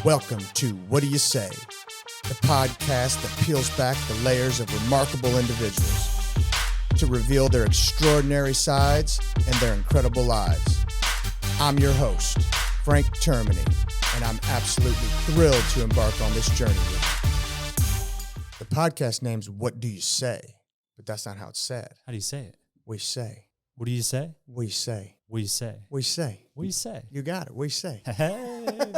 Welcome to What Do You Say, the podcast that peels back the layers of remarkable individuals to reveal their extraordinary sides and their incredible lives. I'm your host, Frank Termini, and I'm absolutely thrilled to embark on this journey with you. The podcast name's What Do You Say, but that's not how it's said. How do you say it? We say. What do you say? We say. What do you say? We say. What do you say? You got it. We say. Hey.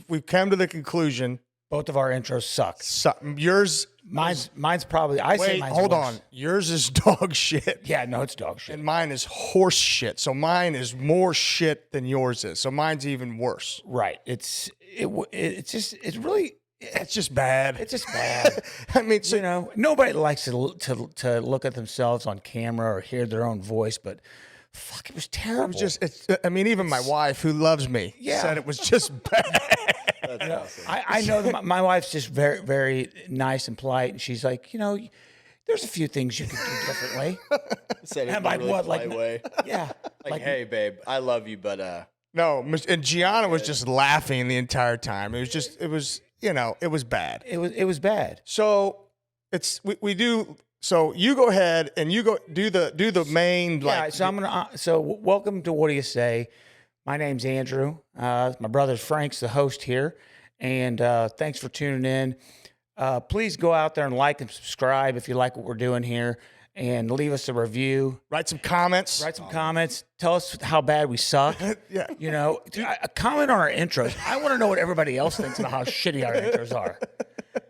We've come to the conclusion. Both of our intros suck. Yours. Mine's probably. Say mine's hold worse. on. Yours is dog shit. Yeah, no, it's dog shit. And mine is horse shit. So mine is more shit than yours is. So mine's even worse. Right. It's really. It's just bad. It's just bad. I mean, so, You know, nobody likes to look at themselves on camera or hear their own voice, but fuck, it was terrible. it was just. Even my wife, who loves me, said it was just bad. You know, I know that my wife's just very, very nice and polite, and she's like, you know, there's a few things you could do differently. Said it And in a like really what, polite like- way. Yeah, Like, hey, babe, I love you, but No, and Gianna was just laughing the entire time. It was bad. it was bad. So we do. So you go ahead and you go do the main Yeah, so I'm gonna. Welcome to What Do You Say? My name's Andrew. My brother Frank's the host here, and thanks for tuning in. Please go out there and like and subscribe if you like what we're doing here, and leave us a review. write some comments. Write some comments. Tell us how bad we suck. Yeah. You know, comment on our intros. I want to know what everybody else thinks about how shitty our intros are.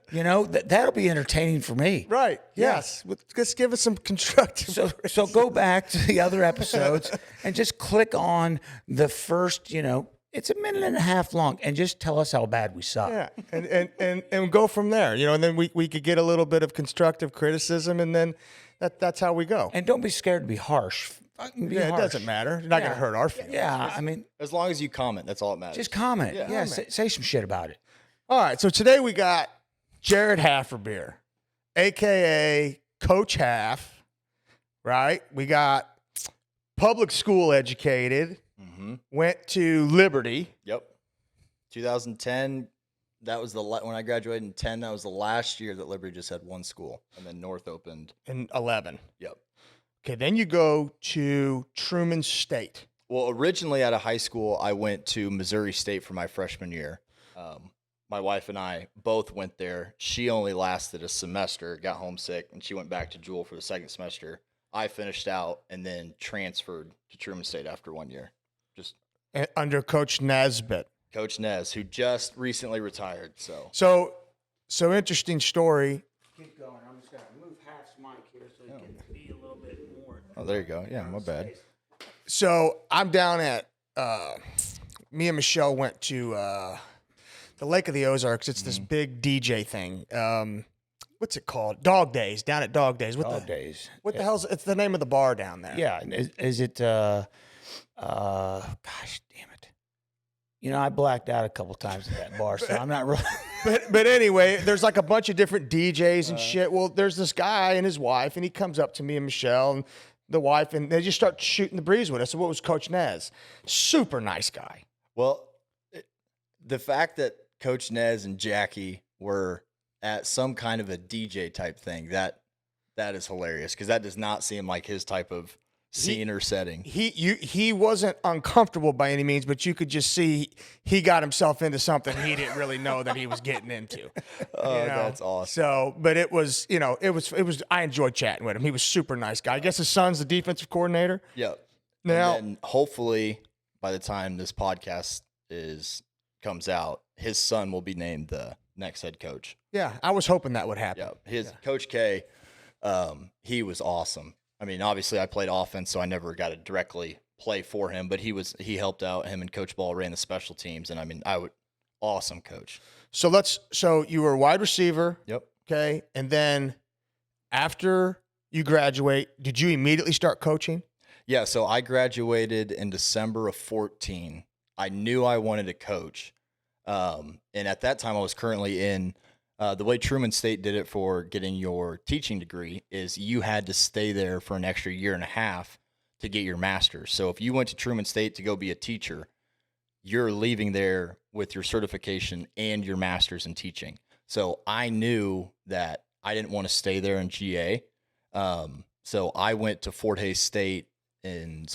You know, that'll be entertaining for me. Right. Yeah. Yes. Just give us some constructive. So go back to the other episodes and just click on the first, it's a minute and a half long, and just tell us how bad we suck. Yeah, and go from there. And then we could get a little bit of constructive criticism, and then that's how we go. And don't be scared to be harsh. Fucking be It harsh. doesn't matter. You're not going to hurt our feelings. Yeah, I mean, as long as you comment, that's all that matters. just comment. Yeah, say some shit about it. All right. So today we got Jared Haferbier, a.k.a. Coach Half, right? We got public school educated, went to Liberty. Yep. 2010, that was when I graduated in 10, that was the last year that Liberty just had one school, and then North opened. In 11. Yep. Okay, then you go to Truman State. Well, originally out of high school, I went to Missouri State for my freshman year. My wife and I both went there. She only lasted a semester, got homesick, and she went back to Jewel for the second semester. I finished out and then transferred to Truman State after 1 year. Just Under Coach Nesbitt. Coach Nez, who just recently retired. So interesting story. Keep going. I'm just going to move Half's mic here so it can be a little bit more. Oh, there you go. Yeah, my bad. So I'm down at, me and Michelle went to the Lake of the Ozarks. It's this big DJ thing. What's it called? Dog Days, down at Dog Days. Dog Days. What the hell's, it's the name of the bar down there. Yeah. Is it, gosh damn it. I blacked out a couple times at that bar, so I'm not really. But anyway, there's like a bunch of different DJs and shit. Well, there's this guy and his wife, and he comes up to me and Michelle and the wife, and they just start shooting the breeze with us. So what was Coach Nez? Super nice guy. Well, the fact that Coach Nez and Jackie were at some kind of a DJ type thing, that is hilarious, because that does not seem like his type of scene or setting. He wasn't uncomfortable by any means, but you could just see he got himself into something he didn't really know that he was getting into. That's awesome. So, but it was, I enjoyed chatting with him. He was super nice guy. I guess his son's the defensive coordinator. Yep. Now, And then hopefully by the time this podcast comes out, his son will be named the next head coach. yeah, I was hoping that would happen. Coach K, he was awesome. I mean, obviously I played offense, so I never got to directly play for him, but he helped out. Him and Coach Ball ran the special teams, and I mean, awesome coach. So you were a wide receiver. Yep. Okay. And then after you graduate, did you immediately start coaching? Yeah, so I graduated in December of 14. I knew I wanted to coach. And at that time, I was currently in the way Truman State did it for getting your teaching degree is you had to stay there for an extra year and a half to get your master's. So if you went to Truman State to go be a teacher, you're leaving there with your certification and your master's in teaching. So I knew that I didn't want to stay there in GA. So I went to Fort Hays State in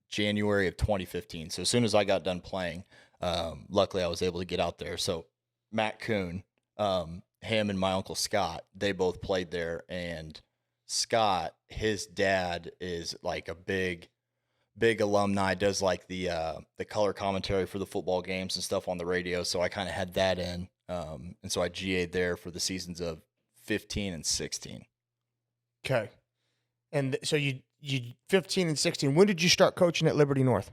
January of 2015. So as soon as I got done playing, luckily I was able to get out there. So Matt Kuhn, him and my uncle Scott, they both played there. And Scott, his dad is like a big alumni, does like the color commentary for the football games and stuff on the radio. So I kind of had that in. And so I GA'd there for the seasons of 15 and 16. Okay. And so you 15 and 16. When did you start coaching at Liberty North?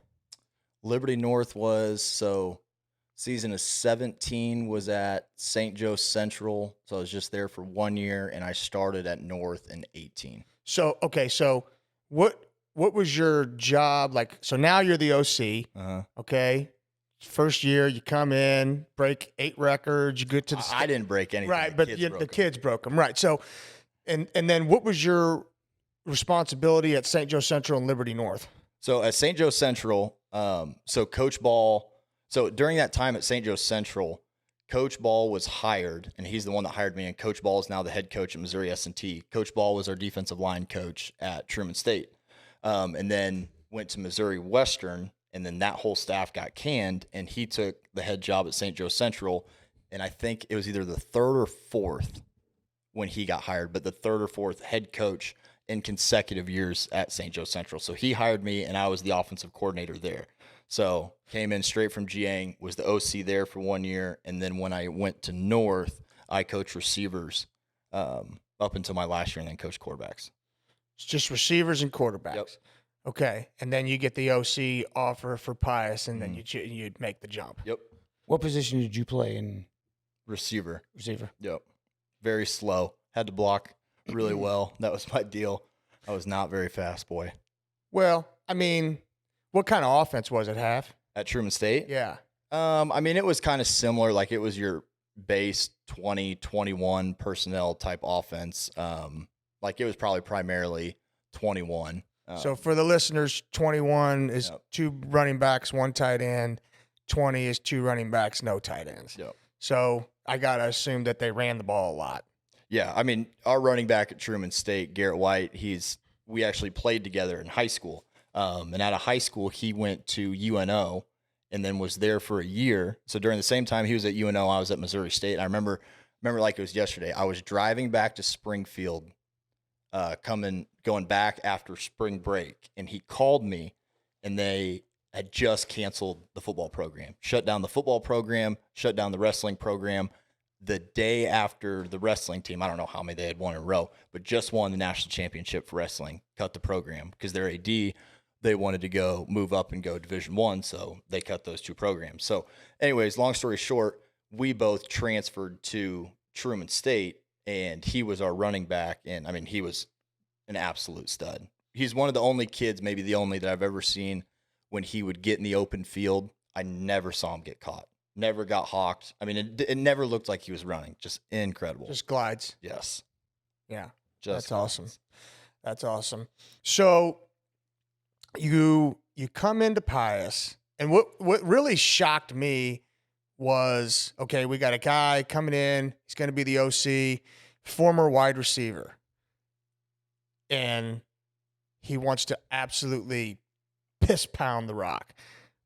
Liberty North season of 17 was at St. Joe Central. So I was just there for 1 year, and I started at North in 18. So, okay. So what was your job like? So now you're the OC. Okay. First year, you come in, break 8 records, you get to the I didn't break anything. right, but the kids broke them. Right. So, and then what was your responsibility at St. Joe Central and Liberty North? So at St. Joe Central, so Coach Ball, so during that time at St. Joe Central, Coach Ball was hired, and he's the one that hired me, and Coach Ball is now the head coach at Missouri S&T. Coach Ball was our defensive line coach at Truman State, and then went to Missouri Western, and then that whole staff got canned, and he took the head job at St. Joe Central, and I think it was either the third or fourth when he got hired, but the third or fourth head coach in consecutive years at St. Joe Central. So he hired me, and I was the offensive coordinator there. So came in straight from GA, was the OC there for 1 year, and then when I went to North, I coached receivers up until my last year, and then coached quarterbacks. It's just receivers and quarterbacks. Yep. Okay, and then you get the OC offer for Pius, and then you'd make the jump. Yep. What position did you play in? Receiver. Yep. Very slow. Had to block really well. That was my deal. I was not very fast, boy. Well, I mean, what kind of offense was it, Half? At Truman State? Yeah. I mean, it was kind of similar. Like it was your base 20, 21 personnel type offense. Like it was probably primarily 21. So for the listeners, 21 is 2 running backs, 1 tight end. 20 is 2 running backs, no tight ends. Yep. So I got to assume that they ran the ball a lot. Yeah, I mean, our running back at Truman State, Garrett White, we actually played together in high school. And out of high school, he went to UNO and then was there for a year. So during the same time he was at UNO, I was at Missouri State. And I remember like it was yesterday. I was driving back to Springfield, going back after spring break, and he called me, and they had just canceled the football program, shut down the football program, shut down the wrestling program. The day after the wrestling team, I don't know how many they had won in a row, but just won the national championship for wrestling, cut the program because their AD, they wanted to move up and go Division I, so they cut those 2 programs. So anyways, long story short, we both transferred to Truman State, and he was our running back, and I mean, he was an absolute stud. He's one of the only kids, maybe the only, that I've ever seen when he would get in the open field, I never saw him get caught. Never got hawked. I mean, it never looked like he was running. Just incredible. Just glides. Yes. Yeah. Just That's awesome. That's awesome. So you come into Pius, and what really shocked me was, okay, we got a guy coming in. He's going to be the OC, former wide receiver. And he wants to absolutely piss pound the rock,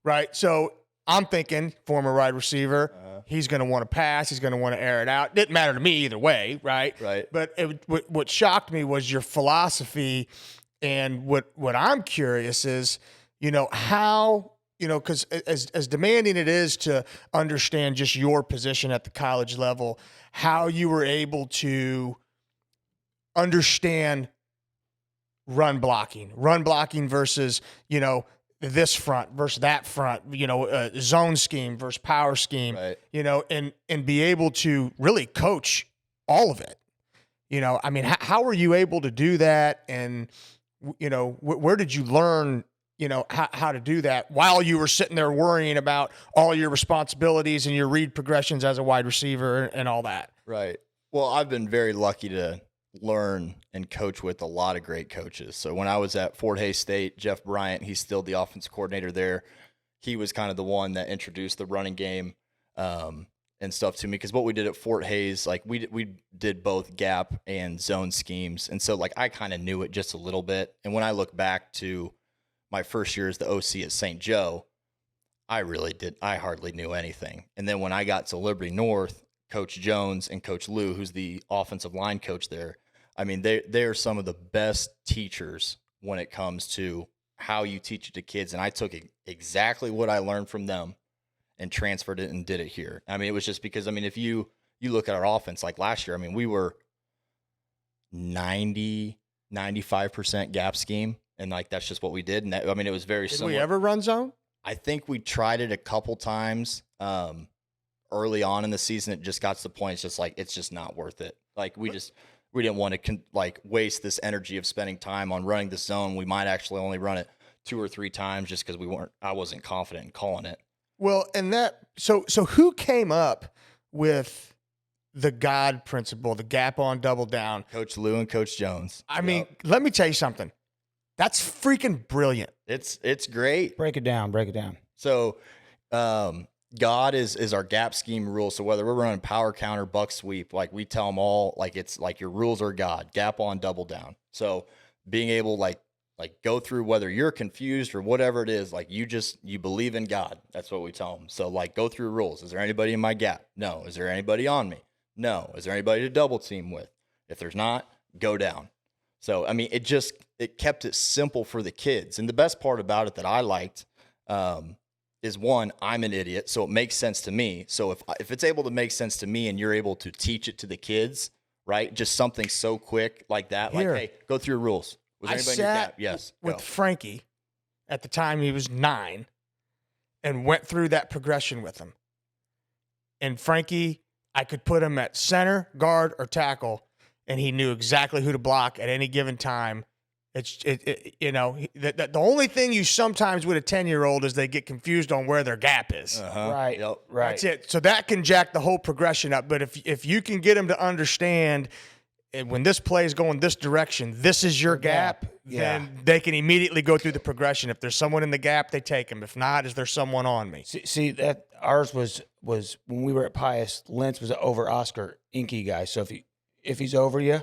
right? So I'm thinking former wide receiver, he's going to want to pass. He's going to want to air it out. Didn't matter to me either way, right? Right. But what shocked me was your philosophy. And what I'm curious is, how, because as demanding it is to understand just your position at the college level, how you were able to understand run blocking versus, this front versus that front, zone scheme versus power scheme, Right. And be able to really coach all of it. I mean, how were you able to do that? And, where did you learn, how to do that while you were sitting there worrying about all your responsibilities and your read progressions as a wide receiver and all that? Right. Well, I've been very lucky to learn and coach with a lot of great coaches. So when I was at Fort Hays State, Jeff Bryant, he's still the offensive coordinator there. he was kind of the one that introduced the running game and stuff to me. Because what we did at Fort Hays, like we did both gap and zone schemes, and so like I kind of knew it just a little bit. And when I look back to my first year as the OC at St. Joe, I hardly knew anything. And then when I got to Liberty North, Coach Jones and Coach Lou, who's the offensive line coach there, I mean, they're some of the best teachers when it comes to how you teach it to kids. And I took exactly what I learned from them and transferred it and did it here. I mean, it was just because, I mean, if you look at our offense, like last year, I mean, we were 95% gap scheme. And like, that's just what we did. And that, I mean, it was very similar. Did we ever run zone? I think we tried it a couple times early on in the season. It just got to the point. It's just like, it's just not worth it. Like we didn't want to waste this energy of spending time on running the zone. We might actually only run it 2 or 3 times just because I wasn't confident in calling it. Well, and so who came up with the God principle, the gap on, double down? Coach Lou and Coach Jones. I mean, let me tell you something. That's freaking brilliant. It's great. Break it down. So God is our gap scheme rule. So whether we're running power counter, buck sweep, like we tell them all, like it's like your rules are God, gap on, double down. So being able like go through whether you're confused or whatever it is, like you believe in God. That's what we tell them. So like go through rules. Is there anybody in my gap? No. Is there anybody on me? No. Is there anybody to double team with? If there's not, go down. So, I mean, it kept it simple for the kids. And the best part about it that I liked is, one, I'm an idiot, so it makes sense to me. So if it's able to make sense to me and you're able to teach it to the kids, right, just something so quick like that, Here. like, hey, go through your rules. Was there anybody in your gap? Yes. With go. Frankie at the time he was 9 and went through that progression with him. And Frankie, I could put him at center, guard, or tackle, and he knew exactly who to block at any given time. The only thing you sometimes with a 10-year-old is they get confused on where their gap is. Uh-huh. Right. Yep. Right. That's it. So that can jack the whole progression up. But if you can get them to understand when this play is going this direction, this is your gap, then they can immediately go through the progression. If there's someone in the gap, they take him. If not, is there someone on me? See that ours was when we were at Pius, Lentz was an over Oscar Inky guy. So if he's over you,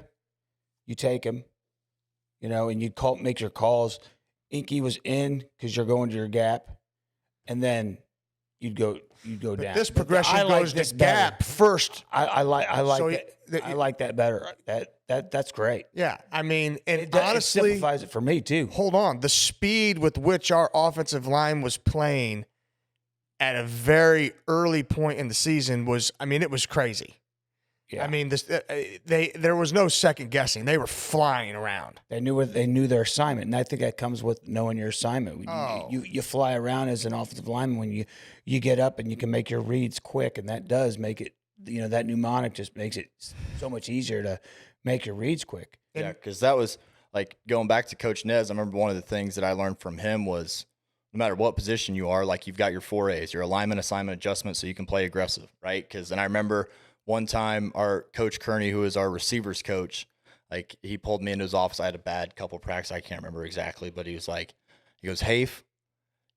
you take him, and you make your calls. Inky was in because you're going to your gap, and then you'd go down. This progression goes to gap first. I like So that. I like that better. That's great. Yeah, I mean, and It honestly, simplifies it for me too. hold on. The speed with which our offensive line was playing at a very early point in the season it was crazy. Yeah. I mean, there was no second guessing. They were flying around. They knew their assignment, and I think that comes with knowing your assignment. You fly around as an offensive lineman when you get up and you can make your reads quick, and that does make it. That mnemonic just makes it so much easier to make your reads quick. Yeah, because that was like going back to Coach Nez. I remember one of the things that I learned from him was no matter what position you are, like you've got your 4 A's, your alignment, assignment, adjustment, so you can play aggressive, right? Because then I remember one time our Coach Kearney, who is our receivers coach, like he pulled me into his office. I had a bad couple of practices. I can't remember exactly, but he goes, Hafe,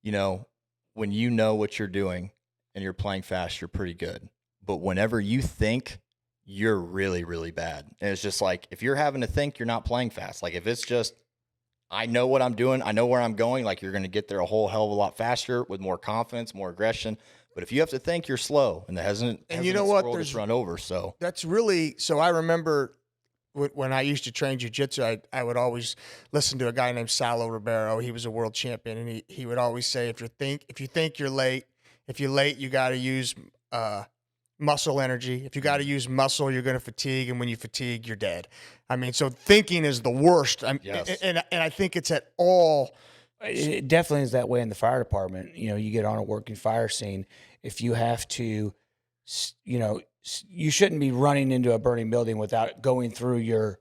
when you know what you're doing and you're playing fast, you're pretty good. But whenever you think, you're really, really bad. And it's just like, if you're having to think, you're not playing fast. Like if it's just, I know what I'm doing, I know where I'm going, like you're going to get there a whole hell of a lot faster with more confidence, more aggression. But if you have to think, you're slow, and the hesitant you know what? There's run over. So That's really so. I remember when I used to train jiu-jitsu, I would always listen to a guy named Salo Ribeiro. He was a world champion, and he would always say, if you think you're late, if you're late, you got to use muscle energy. If you got to use muscle, you're going to fatigue, and when you fatigue, you're dead. I mean, so thinking is the worst. Yes. And I think it's at all. It definitely is that way in the fire department. You get on a working fire scene. If you have to, you shouldn't be running into a burning building without going through your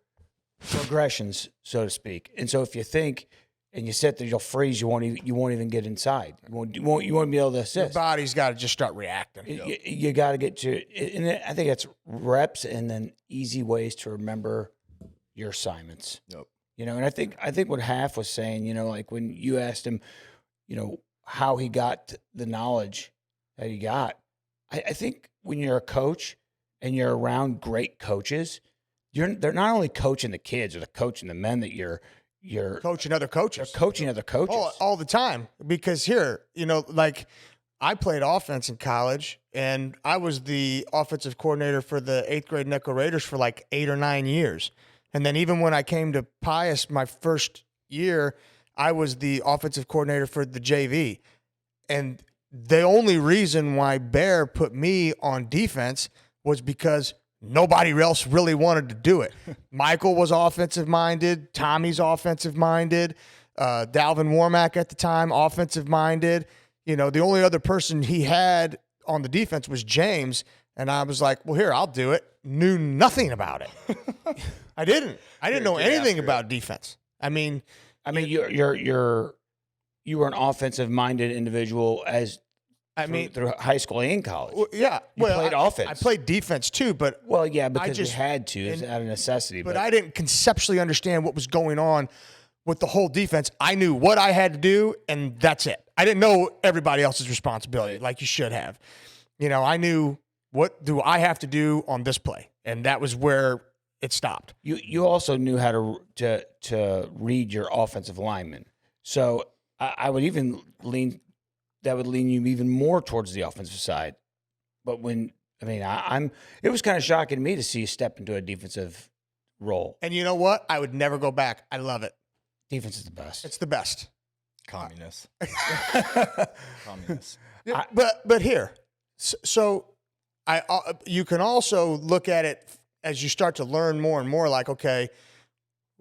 progressions, so to speak. And so if you think and you sit there, you'll freeze. You won't even get inside. You won't be able to assist. Your body's got to just start reacting. You got to get to, and I think it's reps and then easy ways to remember your assignments. Yep. And I think what Half was saying, like when you asked him, how he got the knowledge that he got. I think when you're a coach and you're around great coaches, they're not only coaching the kids or the coaching the men that you're Coaching other coaches. They're coaching other coaches. All the time. Because here, like I played offense in college, and I was the offensive coordinator for the 8th grade Necco Raiders for like 8 or 9 years. And then even when I came to Pius my first year, I was the offensive coordinator for the JV. And the only reason why Bear put me on defense was because nobody else really wanted to do it. Michael was offensive-minded. Tommy's offensive-minded. Dalvin Warmack at the time, offensive-minded. The only other person he had on the defense was James, and I was like, well, here, I'll do it. Knew nothing about it. I didn't know anything about defense. I mean, you were an offensive-minded individual through high school and college. Well, yeah. You played offense. I played defense too, but because you had to. It's out of necessity. But I didn't conceptually understand what was going on with the whole defense. I knew what I had to do, and that's it. I didn't know everybody else's responsibility like you should have. I knew what do I have to do on this play, and that was where it stopped. You also knew how to read your offensive linemen. So I would even lean you even more towards the offensive side. But it was kind of shocking to me to see you step into a defensive role. And you know what? I would never go back. I love it. Defense is the best. It's the best. Communist. Yeah, but here, so you can also look at it as you start to learn more and more. Like, okay,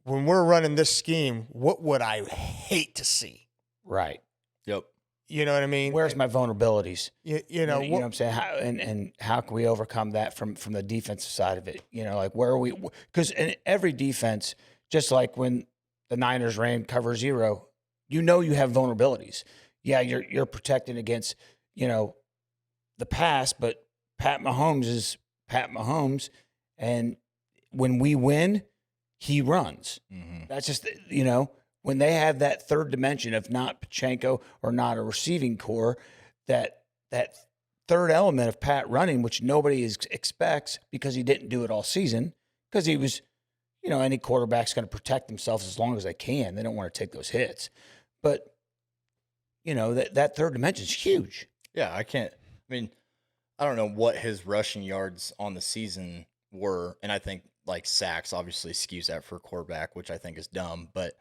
when we're running this scheme, what would I hate to see? Right. Yep. You know what I mean? Where's my vulnerabilities? You know what I'm saying? And how can we overcome that from the defensive side of it? Like where are we? Because in every defense, just like when the Niners ran cover 0, you have vulnerabilities. Yeah, you're protecting against, the pass, but Pat Mahomes is Pat Mahomes. And when we win, he runs. Mm-hmm. That's just, when they have that third dimension of not Pachenko or not a receiving core, that third element of Pat running, which nobody expects because he didn't do it all season, because he was, any quarterback's going to protect themselves as long as they can. They don't want to take those hits. But, that third dimension is huge. Yeah, I don't know what his rushing yards on the season were, and I think, sacks obviously skews that for a quarterback, which I think is dumb, but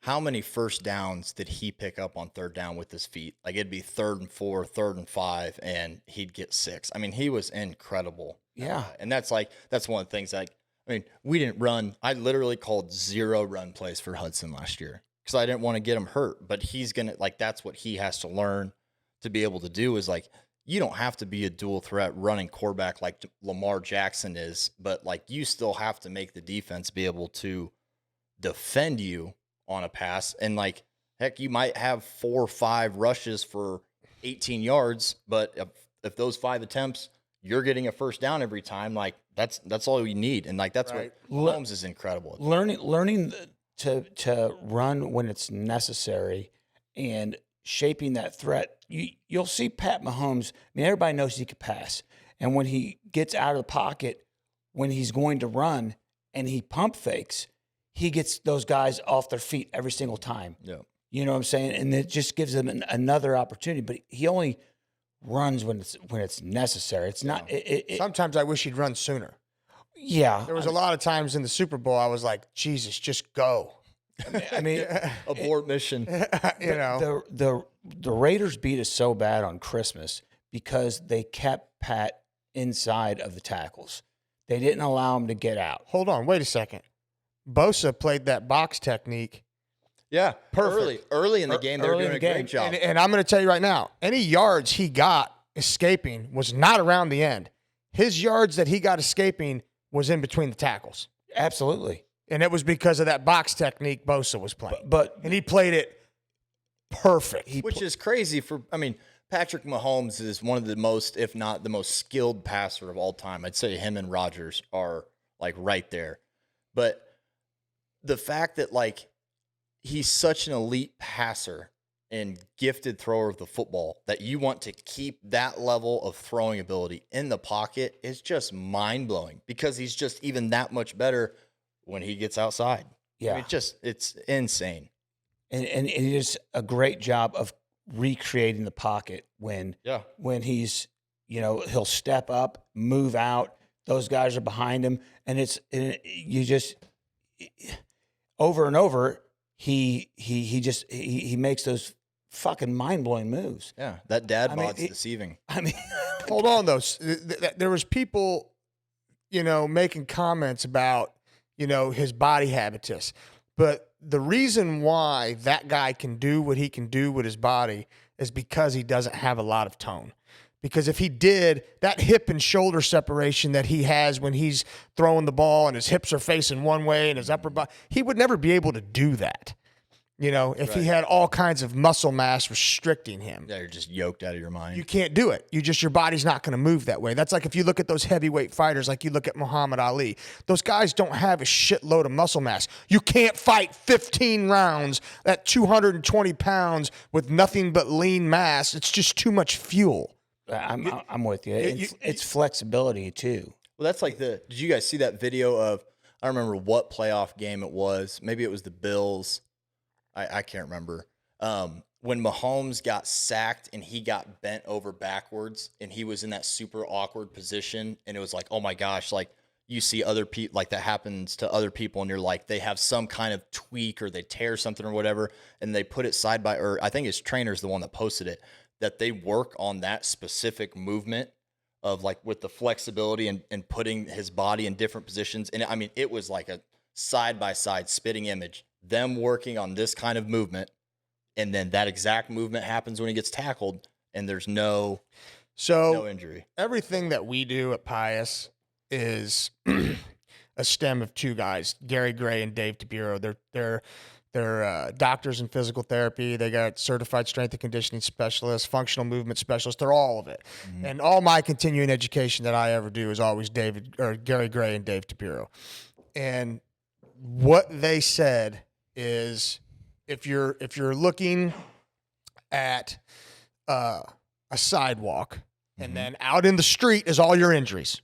how many first downs did he pick up on third down with his feet? It'd be 3rd and 4, 3rd and 5, and he'd get 6. He was incredible. Yeah. And that's one of the things we didn't run. I literally called 0 run plays for Hudson last year because I didn't want to get him hurt, but he's going to, that's what he has to learn to be able to do is you don't have to be a dual threat running quarterback like Lamar Jackson is, but you still have to make the defense be able to defend you on a pass. And heck, you might have 4 or 5 rushes for 18 yards, but if those 5 attempts, you're getting a first down every time, that's all you need. And that's right. What Mahomes is incredible. Learning to run when it's necessary and shaping that threat. You'll see Pat Mahomes. Everybody knows he can pass. And when he gets out of the pocket, when he's going to run and he pump fakes, he gets those guys off their feet every single time. Yeah. You know what I'm saying? And it just gives them another opportunity. But he only runs when it's necessary. It's not. Sometimes I wish he'd run sooner. Yeah. There was a lot of times in the Super Bowl I was like, Jesus, just go. Abort mission. The Raiders beat us so bad on Christmas because they kept Pat inside of the tackles. They didn't allow him to get out. Hold on, wait a second. Bosa played that box technique. Yeah, perfect. Early in the game, they were doing a great job. And I'm going to tell you right now, any yards he got escaping was not around the end. His yards that he got escaping was in between the tackles. Absolutely. And it was because of that box technique Bosa was playing. And he played it perfect. Which is crazy Patrick Mahomes is one of the most, if not the most skilled passer of all time. I'd say him and Rodgers are right there. But the fact that he's such an elite passer and gifted thrower of the football, that you want to keep that level of throwing ability in the pocket is just mind-blowing, because he's just even that much better when he gets outside. Yeah. I mean, it's insane. And it is a great job of recreating the pocket when he's, he'll step up, move out, those guys are behind him, and you just over and over he makes those fucking mind-blowing moves. Yeah, that dad bod's deceiving. I mean, Hold on, though. There was people, making comments about, his body habitus. But the reason why that guy can do what he can do with his body is because he doesn't have a lot of tone. Because if he did, that hip and shoulder separation that he has when he's throwing the ball and his hips are facing one way and his upper body, he would never be able to do that. If he had all kinds of muscle mass restricting him. Yeah, you're just yoked out of your mind. You can't do it. Your body's not going to move that way. That's like if you look at those heavyweight fighters, like you look at Muhammad Ali. Those guys don't have a shitload of muscle mass. You can't fight 15 rounds at 220 pounds with nothing but lean mass. It's just too much fuel. I'm with you. It's flexibility too. Well, that's like did you guys see that video of, I don't remember what playoff game it was. Maybe it was the Bills. I can't remember. When Mahomes got sacked and he got bent over backwards and he was in that super awkward position, and it was like, oh my gosh, like you see other people, like that happens to other people, and you're like, they have some kind of tweak or they tear something or whatever, and they put it side by, or I think his trainer's the one that posted it, that they work on that specific movement of like with the flexibility and putting his body in different positions. And I mean, it was like a side-by-side spitting image, them working on this kind of movement, and then that exact movement happens when he gets tackled, and there's no injury. Everything that we do at Pius is a stem of two guys, Gary Gray and Dave DeBuro. They're doctors in physical therapy. They got certified strength and conditioning specialists, functional movement specialists. They're all of it. Mm-hmm. And all my continuing education that I ever do is always Gary Gray and Dave DeBuro. And what they said is, if you're looking at a sidewalk, mm-hmm. and then out in the street is all your injuries.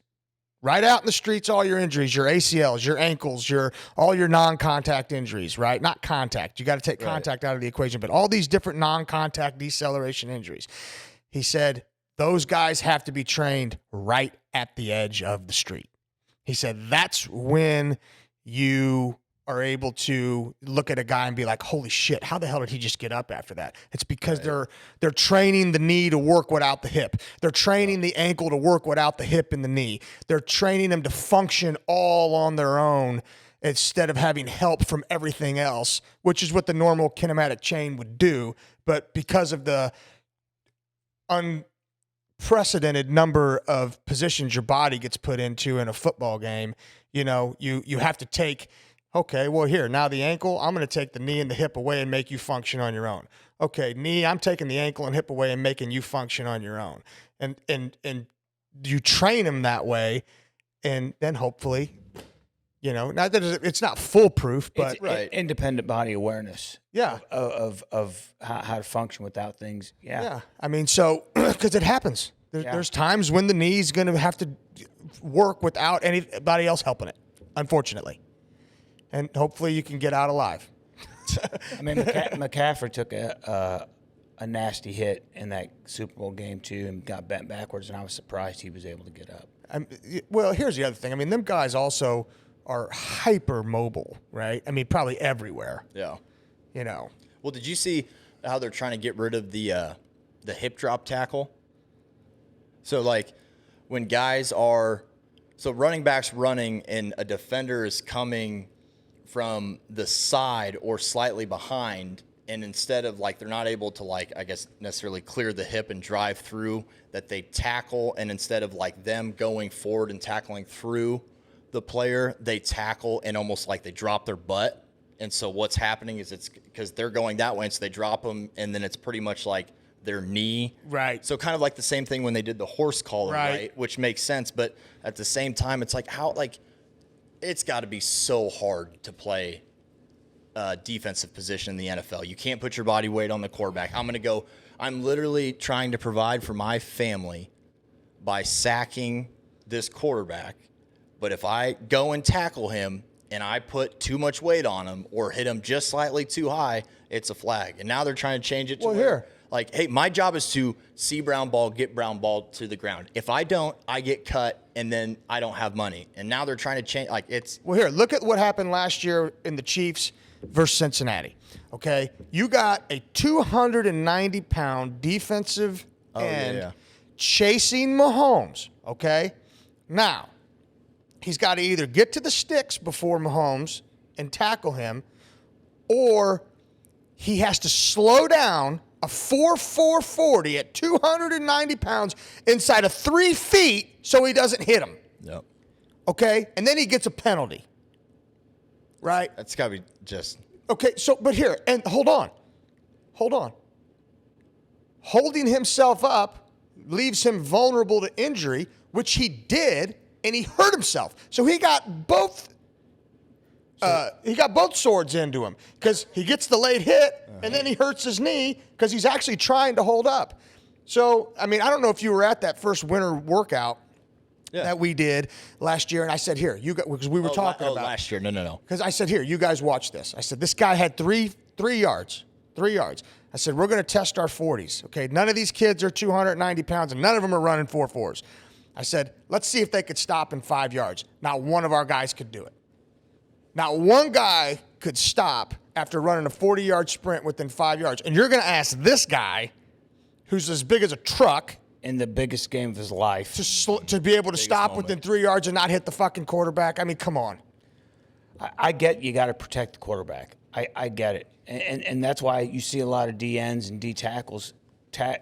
Right out in the streets, all your injuries, your ACLs, your ankles, all your non-contact injuries, right? Not contact. You got to take contact out of the equation, but all these different non-contact deceleration injuries. He said those guys have to be trained right at the edge of the street. He said that's when you are able to look at a guy and be like, holy shit, how the hell did he just get up after that? It's because they're training the knee to work without the hip. They're training the ankle to work without the hip and the knee. They're training them to function all on their own instead of having help from everything else, which is what the normal kinematic chain would do. But because of the unprecedented number of positions your body gets put into in a football game, you have to take, okay, well, here, now the ankle, I'm going to take the knee and the hip away and make you function on your own. Okay, knee, I'm taking the ankle and hip away and making you function on your own. And you train them that way, and then hopefully, not that it's not foolproof, but it's independent body awareness. Yeah. Of how to function without things. Yeah. Yeah. I mean, so, because it happens. There's times when the knee's going to have to work without anybody else helping it, unfortunately. And hopefully you can get out alive. I mean, McCaffrey took a nasty hit in that Super Bowl game too, and got bent backwards, and I was surprised he was able to get up. Well, here's the other thing. I mean, them guys also are hyper mobile, right? I mean, probably everywhere. Yeah. Well, did you see how they're trying to get rid of the hip drop tackle? So like when running backs running and a defender is coming from the side or slightly behind, and instead of like, they're not able to like, I guess necessarily clear the hip and drive through, that they tackle, and instead of like them going forward and tackling through the player, they tackle and almost like they drop their butt. And so what's happening is it's because they're going that way, and so they drop them, and then it's pretty much like their knee. Right. So kind of like the same thing when they did the horse collar, right? Which makes sense. But at the same time, it's like, how, like, it's got to be so hard to play defensive position in the NFL. You can't put your body weight on the quarterback. I'm literally trying to provide for my family by sacking this quarterback. But if I go and tackle him and I put too much weight on him or hit him just slightly too high, it's a flag. And now they're trying to change it to where, like, hey, my job is to see brown ball, get brown ball to the ground. If I don't, I get cut, and then I don't have money. And now they're trying to change, like, it's. Well, here, look at what happened last year in the Chiefs versus Cincinnati, okay? You got a 290-pound defensive end chasing Mahomes, okay? Now, he's got to either get to the sticks before Mahomes and tackle him, or he has to slow down a 4.40 at 290 pounds inside of 3 feet so he doesn't hit him. Yep. Okay? And then he gets a penalty. Right? That's got to be just. Okay, so, but here, and hold on. Holding himself up leaves him vulnerable to injury, which he did, and he hurt himself. So he got both swords into him because he gets the late hit, and then he hurts his knee because he's actually trying to hold up. So, I mean, I don't know if you were at that first winter workout that we did last year, and I said, here, you got, because we were talking about last year. No. Because I said, here, you guys watch this. I said, this guy had three yards. I said, we're going to test our 40s. Okay, none of these kids are 290 pounds, and none of them are running 4.4s. I said, let's see if they could stop in 5 yards. Not one of our guys could do it. Not one guy could stop after running a 40-yard sprint within 5 yards. And you're going to ask this guy, who's as big as a truck, in the biggest game of his life, to be able to stop within 3 yards and not hit the fucking quarterback. I mean, come on. I get you got to protect the quarterback. I get it. And that's why you see a lot of DNs and D tackles.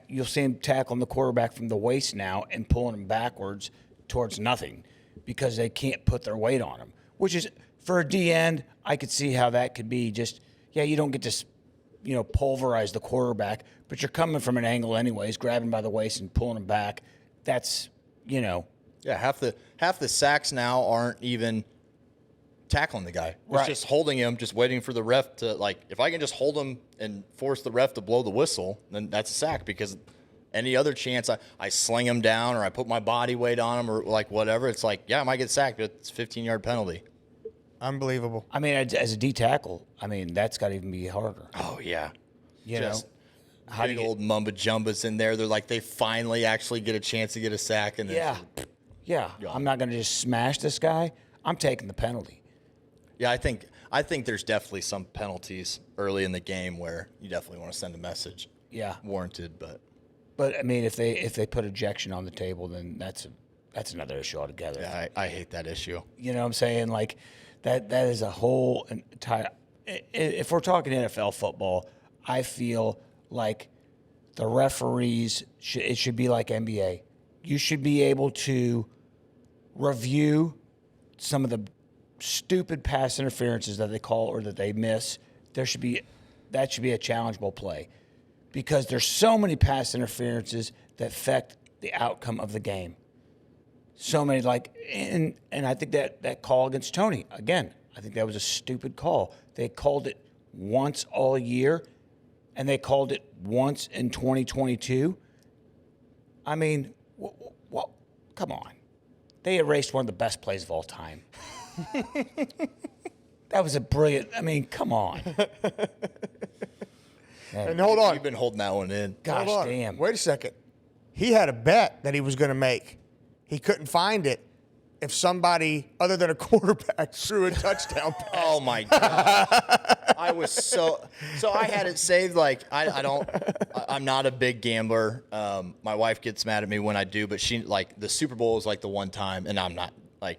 You'll see him tackling the quarterback from the waist now and pulling him backwards towards nothing because they can't put their weight on him, which is, for a D end, I could see how that could be just, you don't get to, pulverize the quarterback, but you're coming from an angle anyways, grabbing by the waist and pulling him back. That's, Yeah, half the sacks now aren't even tackling the guy. It's just holding him, just waiting for the ref to, like, if I can just hold him and force the ref to blow the whistle, then that's a sack, because any other chance I sling him down or I put my body weight on him or like whatever, it's like, I might get sacked, but it's a 15-yard penalty. Unbelievable. I mean, as a D tackle, I mean, that's got to even be harder. Oh, yeah. Just how big old mumba jumbas in there. They're like, they finally actually get a chance to get a sack. And then I'm not going to just smash this guy. I'm taking the penalty. Yeah, I think there's definitely some penalties early in the game where you definitely want to send a message. Yeah, warranted, but I mean, if they put ejection on the table, then that's another issue altogether. Yeah, I hate that issue. You know what I'm saying? Like that is a whole entire. If we're talking NFL football, I feel like the referees it should be like NBA. You should be able to review some of the stupid pass interferences that they call or that they miss. That should be a challengeable play, because there's so many pass interferences that affect the outcome of the game. So many, and I think that call against Tony, again, I think that was a stupid call. They called it once all year, and they called it once in 2022. I mean, come on. They erased one of the best plays of all time. That was a brilliant, I mean, come on. And hold on. You've been holding that one in. Gosh damn. Wait a second. He had a bet that he was going to make. He couldn't find it if somebody other than a quarterback threw a touchdown pass. Oh, my God. I was so I had it saved. Like, I'm not a big gambler. My wife gets mad at me when I do, but she, like, the Super Bowl is like the one time, and I'm not, like,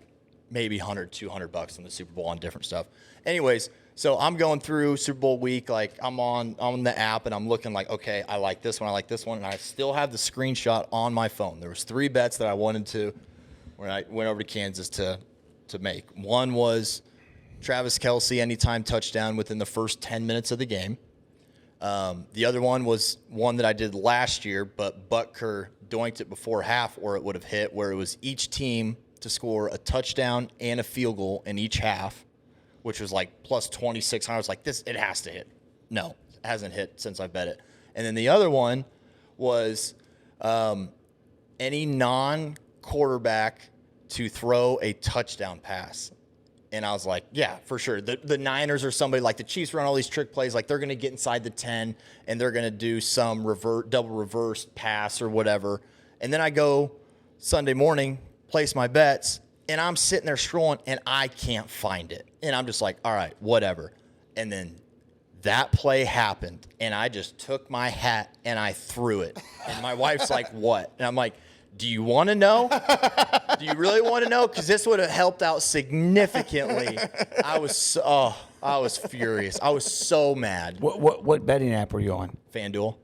maybe $100, $200 on the Super Bowl on different stuff. Anyways, so I'm going through Super Bowl week. Like, I'm on the app, and I'm looking like, okay, I like this one, and I still have the screenshot on my phone. There was 3 bets that I wanted to when I went over to Kansas to make. One was Travis Kelce anytime touchdown within the first 10 minutes of the game. The other one was one that I did last year, but Butker doinked it before half, or it would have hit, where it was each team to score a touchdown and a field goal in each half, which was like plus 2,600. I was like, it has to hit. No, it hasn't hit since I bet it. And then the other one was any non-quarterback to throw a touchdown pass. And I was like, yeah, for sure. The Niners or somebody, like the Chiefs run all these trick plays, like they're going to get inside the 10 and they're going to do some double reverse pass or whatever. And then I go Sunday morning, place my bets, and I'm sitting there scrolling and I can't find it. And I'm just like, all right, whatever. And then that play happened and I just took my hat and I threw it. And my wife's like, what? And I'm like, do you want to know? Do you really want to know? Because this would have helped out significantly. I was furious. I was so mad. What betting app were you on? FanDuel.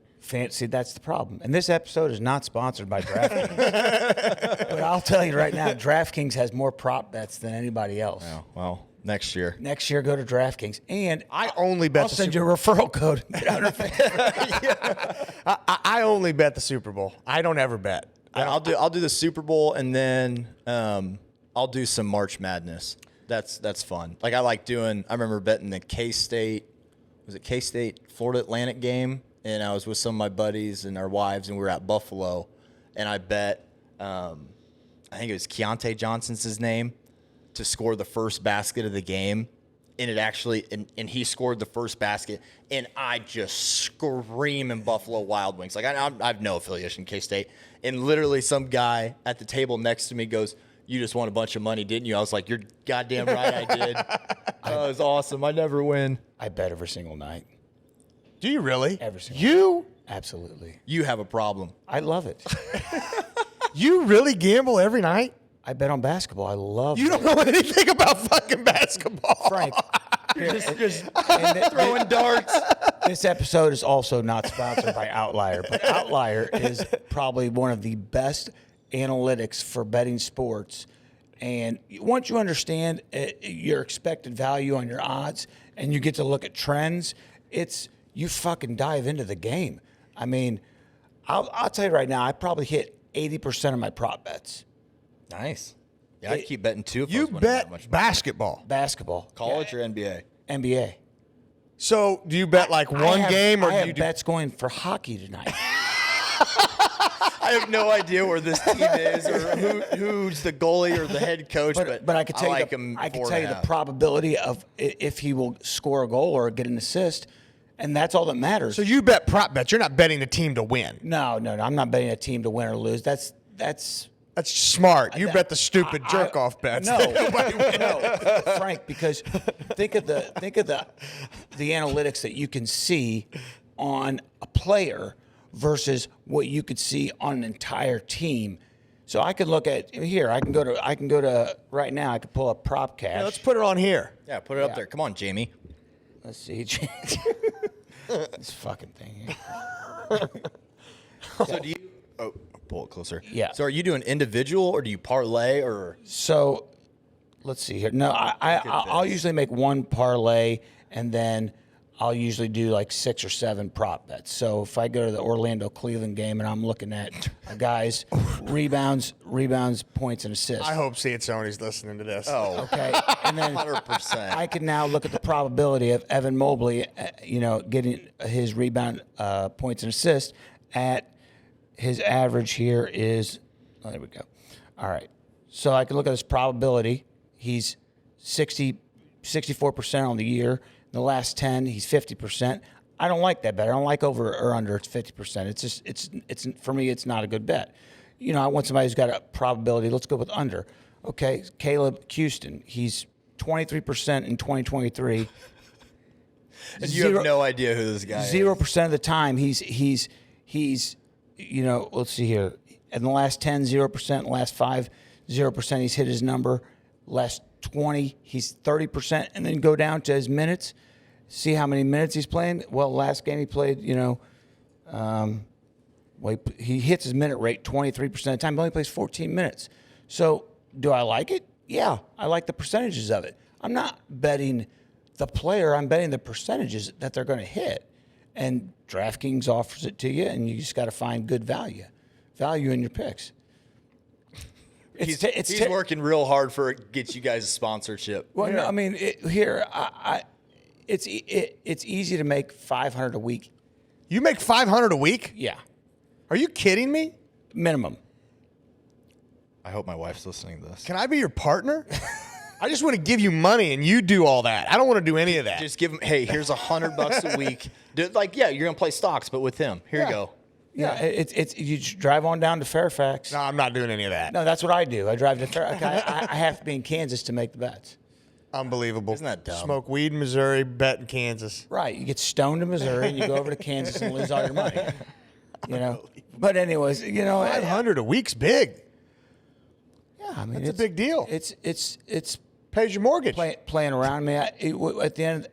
See, that's the problem. And this episode is not sponsored by DraftKings. But I'll tell you right now, DraftKings has more prop bets than anybody else. Oh, well, next year. Next year, go to DraftKings. And I only bet I'll send you a referral code. I only bet the Super Bowl. I don't ever bet. I'll do the Super Bowl and then I'll do some March Madness. That's fun. Like I like doing. I remember betting the K-State Florida Atlantic game, and I was with some of my buddies and our wives, and we were at Buffalo, and I bet. I think it was Keontae Johnson's his name to score the first basket of the game. And it actually, and he scored the first basket, and I just scream in Buffalo Wild Wings. Like, I have no affiliation with K-State. And literally some guy at the table next to me goes, you just won a bunch of money, didn't you? I was like, you're goddamn right I did. Oh, it was awesome. I never win. I bet every single night. Do you really? Every single You? Absolutely. You have a problem. I love it. You really gamble every night? I bet on basketball. I love You don't know anything about fucking basketball. Frank. just Throwing darts. This episode is also not sponsored by Outlier, but Outlier is probably one of the best analytics for betting sports. And once you understand your expected value on your odds and you get to look at trends, you fucking dive into the game. I mean, I'll tell you right now, I probably hit 80% of my prop bets. Nice. Yeah, I'd keep betting too. If I You was winning that much bet money. basketball. Basketball. College or NBA? NBA. So do you bet like one game, or I do have you do? bets going for hockey tonight. I have no idea where this team is or who's the goalie or the head coach, But I could tell you, the probability of if he will score a goal or get an assist, and that's all that matters. So you bet prop bets. You're not betting the team to win. No. I'm not betting a team to win or lose. That's That's smart. You bet the stupid jerk off bets. No, Frank, because think of the analytics that you can see on a player versus what you could see on an entire team. So I could look at here. I can go to right now. I could pull up prop cash. Yeah, let's put it on here. Yeah, put it up there. Come on, Jamie. Let's see. This fucking thing here. So do you? Oh, pull it closer. Yeah. So are you doing individual or do you parlay or? So let's see here. No, I'll usually make one parlay and then I'll usually do like 6 or 7 prop bets. So if I go to the Orlando-Cleveland game and I'm looking at a guy's rebounds, points, and assists. I hope See It Sony's listening to this. Oh, Okay, and then 100%. I can now look at the probability of Evan Mobley, getting his rebound points and assists at his average here is. Oh, there we go. All right, so I can look at his probability. He's 64% on the year. In the last 10, he's 50%. I don't like that bet. I don't like over or under. It's 50%. It's just it's for me. It's not a good bet. I want somebody who's got a probability. Let's go with under. Okay, Caleb Houston. He's 23% in 2023. And you have no idea who this guy is. 0% of the time he's let's see here. In the last 10, 0%. In the last 5, 0%. He's hit his number. Last 20, he's 30%. And then go down to his minutes. See how many minutes he's playing. Well, last game he played, he hits his minute rate 23% of the time. He only plays 14 minutes. So do I like it? Yeah, I like the percentages of it. I'm not betting the player. I'm betting the percentages that they're going to hit. And DraftKings offers it to you, and you just got to find good value in your picks. He's working real hard for get you guys a sponsorship. Well, no, I mean, it's easy to make $500 a week. You make $500 a week? Yeah, Are you kidding me? minimum. I hope my wife's listening to this. Can I be your partner? I just want to give you money and you do all that. I don't want to do any of that. Just give him, hey, here's $100 a week. You're going to play stocks, but with him. Here you go. Yeah, it's you just drive on down to Fairfax. No, I'm not doing any of that. No, that's what I do. I drive to Fairfax. I have to be in Kansas to make the bets. Unbelievable. Isn't that dumb? Smoke weed in Missouri, bet in Kansas. Right. You get stoned in Missouri and you go over to Kansas and lose all your money. But anyways, 500 a week's big. Yeah, I mean, It's a big deal. It's Pays your mortgage. playing around. I mean, at the end,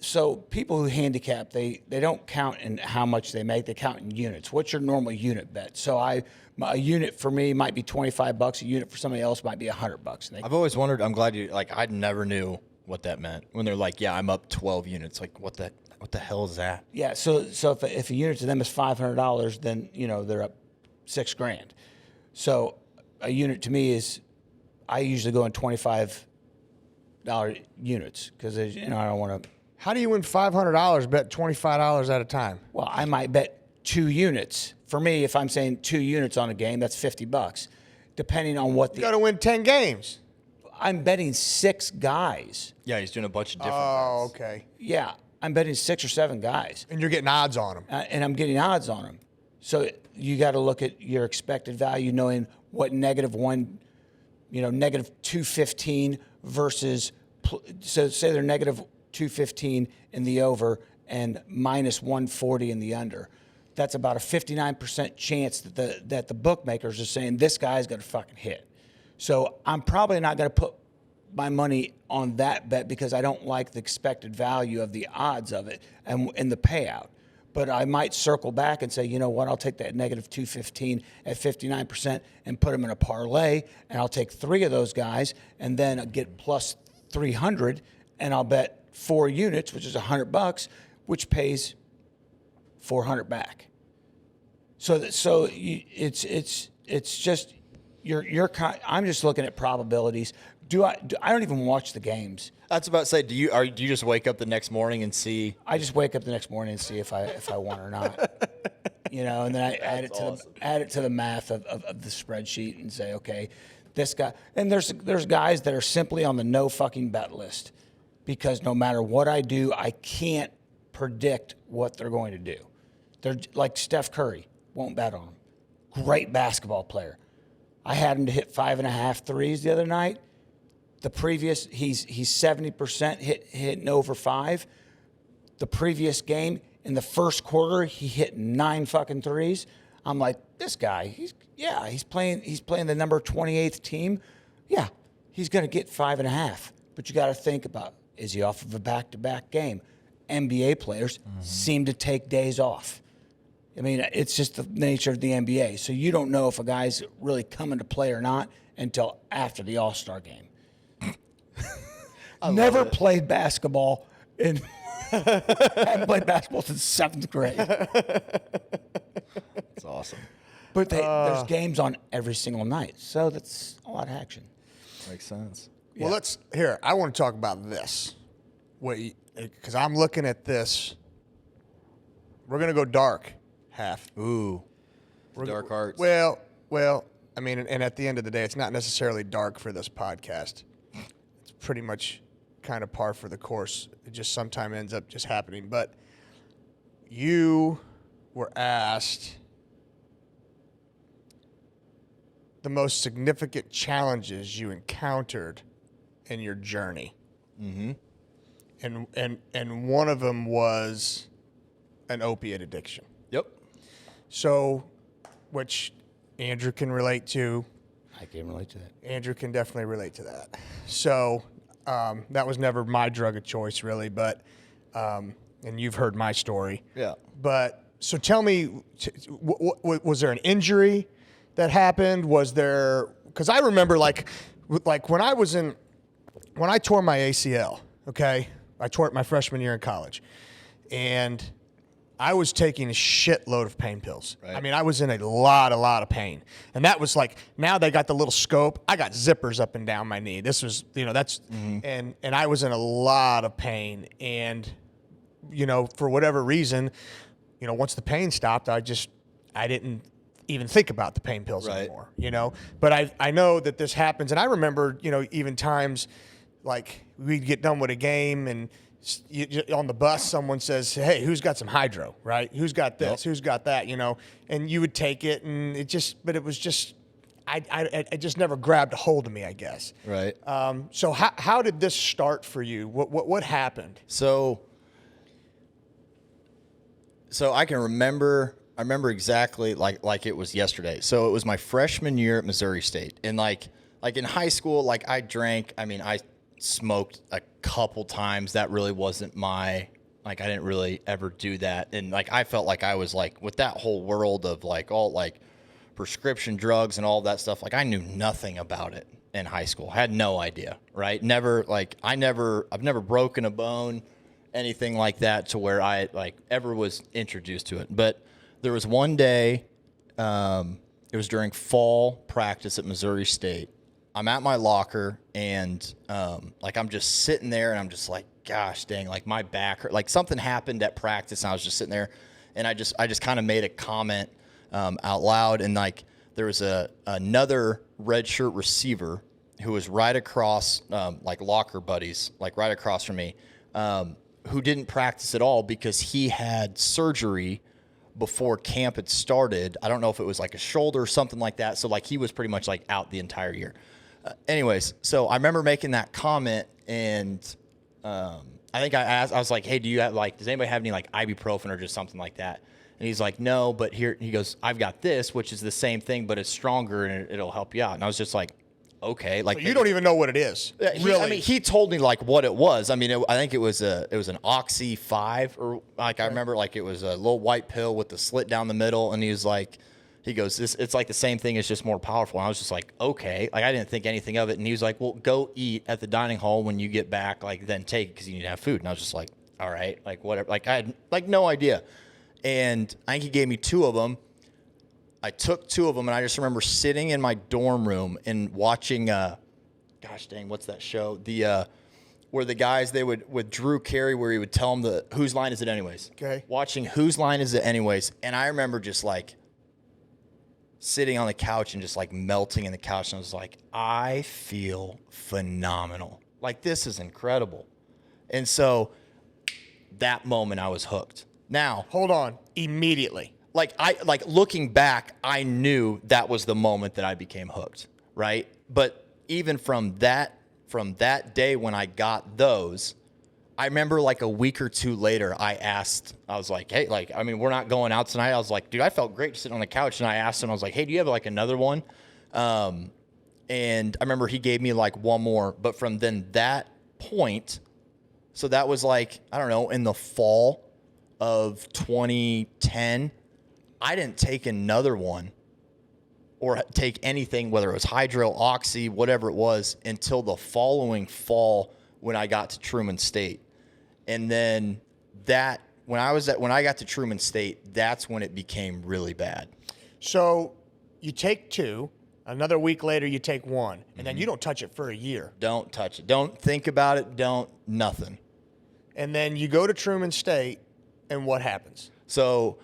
so people who handicap, they don't count in how much they make. They count in units. What's your normal unit bet? So a unit for me might be $25. A unit for somebody else might be $100. And I've always wondered. I'm glad I never knew what that meant when they're like, yeah, I'm up 12 units. Like, what the hell is that? yeah. So if a unit to them is $500, then they're up $6,000. So a unit to me is, I usually go in $25 units because I don't want to. How do you win $500, bet $25 at a time? Well, I might bet 2 units. For me, if I'm saying 2 units on a game, that's $50. Depending on what You got to win 10 games. I'm betting 6 guys. Yeah, he's doing a bunch of different. Oh, bets. okay. Yeah, I'm betting 6 or 7 guys, And you're getting odds on them. and I'm getting odds on them. So you got to look at your expected value, knowing what negative 215 versus. So say they're negative 215 in the over and minus 140 in the under. That's about a 59% chance that the bookmakers are saying this guy's going to fucking hit. So I'm probably not going to put my money on that bet because I don't like the expected value of the odds of it and the payout. But I might circle back and say, you know what, I'll take that negative 215 at 59% and put them in a parlay, and I'll take 3 of those guys and then I'll get plus 300, and I'll bet 4 units, which is $100, which pays 400 back. So it's just I'm just looking at probabilities. I don't even watch the games. That's about to say. Do you just wake up the next morning and see? I just wake up the next morning and see if I won or not. And then I add it to the math of the spreadsheet and say, okay, this guy. And there's guys that are simply on the no fucking bet list because no matter what I do, I can't predict what they're going to do. They're like Steph Curry, won't bet on him. Great basketball player. I had him to hit 5.5 threes the other night. The previous, he's 70% hitting over 5. The previous game, in the first quarter, he hit 9 fucking threes. I'm like, this guy, he's playing the number 28th team. Yeah, he's going to get 5.5. But you got to think about, is he off of a back-to-back game? NBA players seem to take days off. I mean, it's just the nature of the NBA. So you don't know if a guy's really coming to play or not until after the All-Star game. Never played basketball haven't played basketball since 7th grade. That's awesome. But there's games on every single night, so that's a lot of action. Makes sense. Well, I want to talk about this. Because I'm looking at this. We're going to go dark, half. Ooh. Dark arts. Well, I mean, and at the end of the day, it's not necessarily dark for this podcast. It's pretty much kind of par for the course. It just sometimes ends up just happening. But you were asked the most significant challenges you encountered in your journey. Mm-hmm. And one of them was an opiate addiction. Yep. So, which Andrew can relate to. I can relate to that. Andrew can definitely relate to that. So, that was never my drug of choice, really, but, and you've heard my story. Yeah. But, so tell me, was there an injury that happened? Was there, because I remember like when I tore my ACL, okay? I tore it my freshman year in college. And I was taking a shitload of pain pills. Right. I mean, I was in a lot of pain. And that was like, now they got the little scope. I got zippers up and down my knee. This was, that's, and I was in a lot of pain. And, for whatever reason, once the pain stopped, I didn't even think about the pain pills anymore, But I know that this happens. And I remember, even times like we'd get done with a game and on the bus, someone says, hey, who's got some hydro, right? Who's got this? Yep. Who's got that, And you would take it and it was just, I just never grabbed a hold of me, I guess. Right. So how did this start for you? What happened? So I remember exactly like it was yesterday. So it was my freshman year at Missouri State. And like in high school, like I drank, I smoked a couple times. That really wasn't I didn't really ever do that. And like, I felt like I was like, with that whole world of like all like prescription drugs and all that stuff, like I knew nothing about it in high school. I had no idea, right? I've never broken a bone, anything like that, to where I like ever was introduced to it. But there was one day, it was during fall practice at Missouri State. I'm at my locker and I'm just sitting there and I'm just like, gosh dang, like my back hurt. Like something happened at practice and I was just sitting there and I just kind of made a comment out loud, and like there was another redshirt receiver who was right across, like locker buddies, like right across from me, who didn't practice at all because he had surgery before camp had started. I don't know if it was like a shoulder or something like that. So like he was pretty much like out the entire year. Anyways, so I remember making that comment, and I think I was like, hey, does anybody have any like ibuprofen or just something like that? And he's like, no, but here, he goes, I've got this, which is the same thing, but it's stronger and it'll help you out. And I was just like, okay. Like, so you don't even know what it is. Really? He told me like what it was. I think it was an Oxy 5, or like, I remember like it was a little white pill with the slit down the middle. And he goes, it's like the same thing. It's just more powerful. And I was just like, okay. Like I didn't think anything of it. And he was like, well, go eat at the dining hall when you get back, like then take it because you need to have food. And I was just like, all right, like whatever. Like I had like no idea. And I think he gave me 2 of them. I took 2 of them, and I just remember sitting in my dorm room and watching, gosh dang, what's that show? Where the guys, with Drew Carey, where he would tell them whose line is it anyways? Okay. Watching whose line is it anyways. And I remember just like sitting on the couch and just like melting in the couch. And I was like, I feel phenomenal. Like this is incredible. And so that moment I was hooked. Now, hold on, immediately. Like looking back, I knew that was the moment that I became hooked, right? But even from that day when I got those, I remember like a week or 2 later, I was like, hey, like, we're not going out tonight. I was like, dude, I felt great sitting on the couch. And I asked him, I was like, hey, do you have like another one? And I remember he gave me like one more, but from then that point, so that was like, I don't know, in the fall of 2010, I didn't take another one or take anything, whether it was hydro, oxy, whatever it was, until the following fall when I got to Truman State. And then when I got to Truman State, that's when it became really bad. So you take 2, another week later you take 1, and then you don't touch it for a year. Don't touch it. Don't think about it. Nothing. And then you go to Truman State, and what happens? So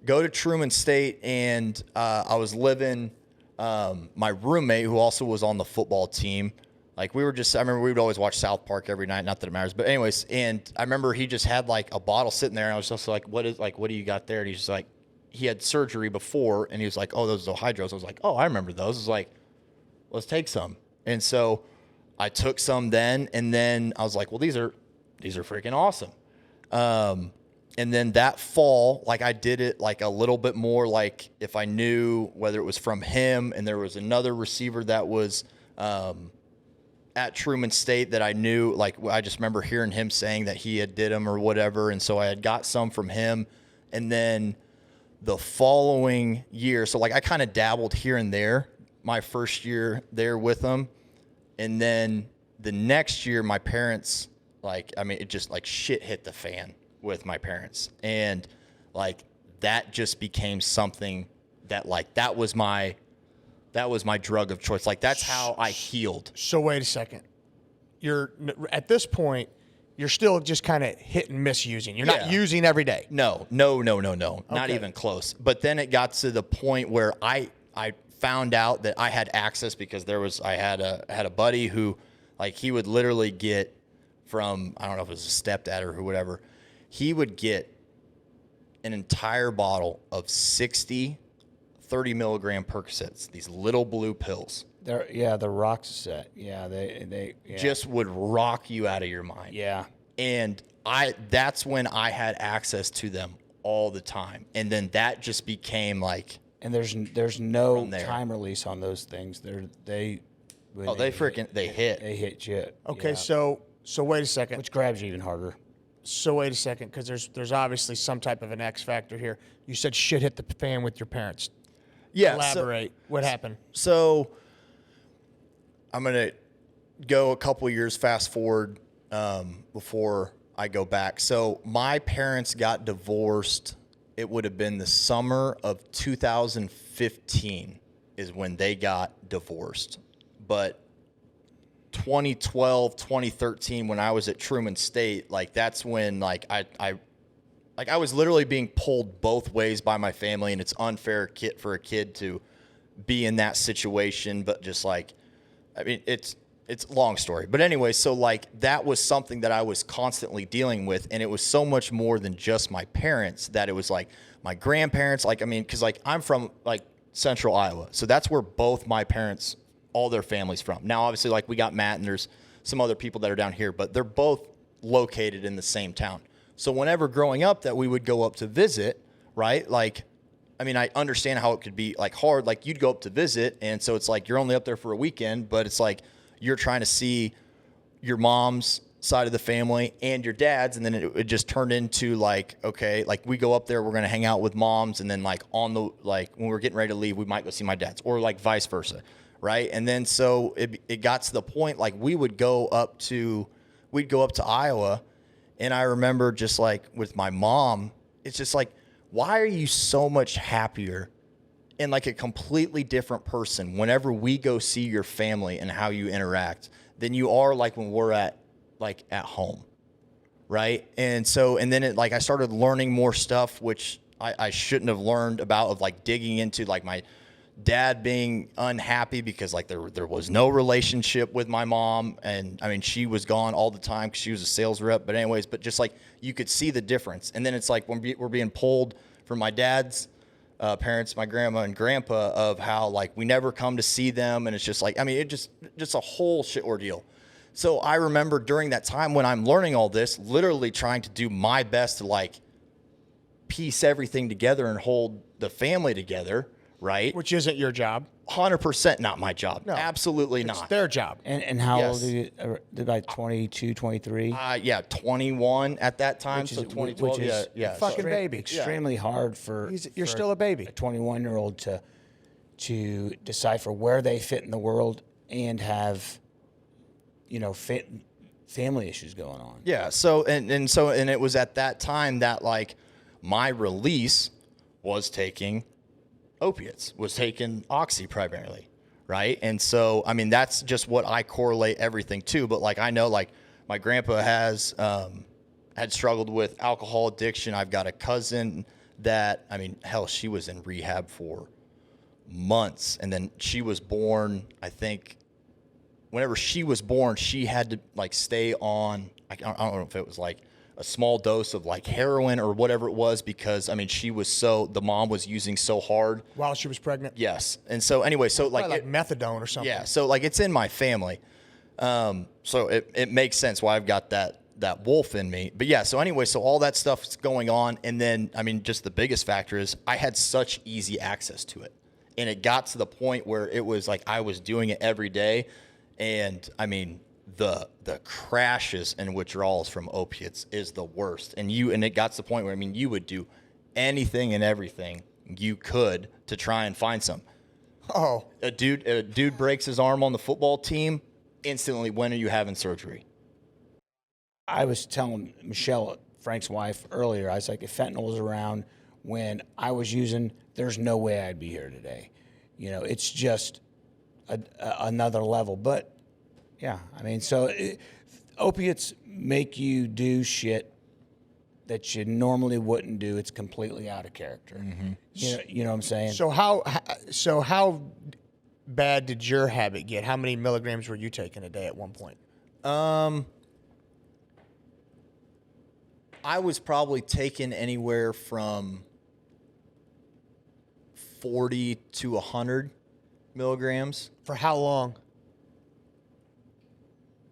go to Truman State, and I was living, my roommate, who also was on the football team, like I remember we would always watch South Park every night, not that it matters, but anyways, and I remember he just had like a bottle sitting there, and I was just like, what do you got there? And he's just like, he had surgery before, and he was like, oh, those are the hydros. I was like, oh, I remember those. I was like, let's take some. And so I took some then, and then I was like, well, these are freaking awesome. And then that fall, like I did it like a little bit more, like if I knew whether it was from him, and there was another receiver that was at Truman State that I knew, like I just remember hearing him saying that he had did them or whatever. And so I had got some from him. And then the following year, so like I kind of dabbled here and there my first year there with them. And then the next year, my parents, it just like shit hit the fan with my parents. And like that just became something that like that was my drug of choice. Like that's how I healed. So wait a second. You're at this point, you're still just kind of hit and miss using. You're not using every day. No. Not even close. But then it got to the point where I found out that I had access because I had a buddy who like he would literally get from, I don't know if it was a stepdad or whatever, he would get an entire bottle of 60 30 milligram Percocets, these little blue pills. The Roxset. Yeah, they just would rock you out of your mind. Yeah. And that's when I had access to them all the time. And then that just became like, and there's no time release on those things. They hit. They hit you. Okay, so wait a second. Which grabs you even harder. So wait a second, because there's obviously some type of an X factor here. You said shit hit the fan with your parents. Yeah. Elaborate. What happened? So I'm going to go a couple years fast forward before I go back. So my parents got divorced. It would have been the summer of 2015 is when they got divorced. But 2012, 2013, when I was at Truman State, like that's when like I was literally being pulled both ways by my family, and it's unfair for a kid to be in that situation. But just like, I mean, it's a long story. But anyway, so like that was something that I was constantly dealing with, and it was so much more than just my parents, that it was like my grandparents. Like, I mean, because like I'm from like central Iowa, so that's where both my parents, all their families from. Now, obviously, like we got Matt, and there's some other people that are down here, but they're both located in the same town. So whenever growing up that we would go up to visit, right? Like, I mean, I understand how it could be like hard. Like you'd go up to visit, and so it's like you're only up there for a weekend, but it's like you're trying to see your mom's side of the family and your dad's, and then it just turned into like, okay, like we go up there, we're gonna hang out with moms, and then like on the like when we're getting ready to leave, we might go see my dad's, or like vice versa, right? And then so it got to the point like we'd go up to Iowa. And I remember just like with my mom, it's just like, why are you so much happier and like a completely different person whenever we go see your family and how you interact than you are like when we're at home, right? And so, and then I started learning more stuff, which I shouldn't have learned about, of like digging into like my dad being unhappy because like there was no relationship with my mom, and I mean she was gone all the time because she was a sales rep, but anyways, but just like you could see the difference. And then it's like when we're being pulled from my dad's parents, my grandma and grandpa, of how like we never come to see them, and it's just like, I mean, it just a whole shit ordeal. So I remember during that time when I'm learning all this, literally trying to do my best to like piece everything together and hold the family together. Right? Which isn't your job. 100% not my job. No, absolutely it's not. Their job. And how old are you? Like 22, 23? Yeah, 21 at that time. Which so is, 2012, which is yeah. Fucking baby. Extremely hard for... You're still a baby. A 21-year-old to decipher where they fit in the world and have, you know, family issues going on. Yeah, so, and it was at that time that, like, my release was taking opiates, was taking Oxy primarily, right? And so, I mean, that's just what I correlate everything to. But like, I know like my grandpa has had struggled with alcohol addiction. I've got a cousin that, I mean, hell, she was in rehab for months, and then she was born, I think whenever she was born, she had to like stay on, I don't know if it was like a small dose of like heroin or whatever it was, because I mean the mom was using so hard while she was pregnant. Yes. And so anyway, so like methadone or something. Yeah, so like it's in my family, so it makes sense why I've got that wolf in me. But yeah, so anyway, so all that stuff's going on, and then I mean just the biggest factor is I had such easy access to it, and it got to the point where it was like I was doing it every day, and I mean the crashes and withdrawals from opiates is the worst. And it got to the point where, I mean, you would do anything and everything you could to try and find some. Oh, a dude breaks his arm on the football team, instantly, when are you having surgery? I was telling Michelle, Frank's wife, earlier, I was like, if fentanyl was around, when I was using, there's no way I'd be here today. You know, it's just another level. But yeah, I mean, opiates make you do shit that you normally wouldn't do. It's completely out of character. You know what I'm saying? So how bad did your habit get? How many milligrams were you taking a day at one point? I was probably taking anywhere from 40 to 100 milligrams. For how long?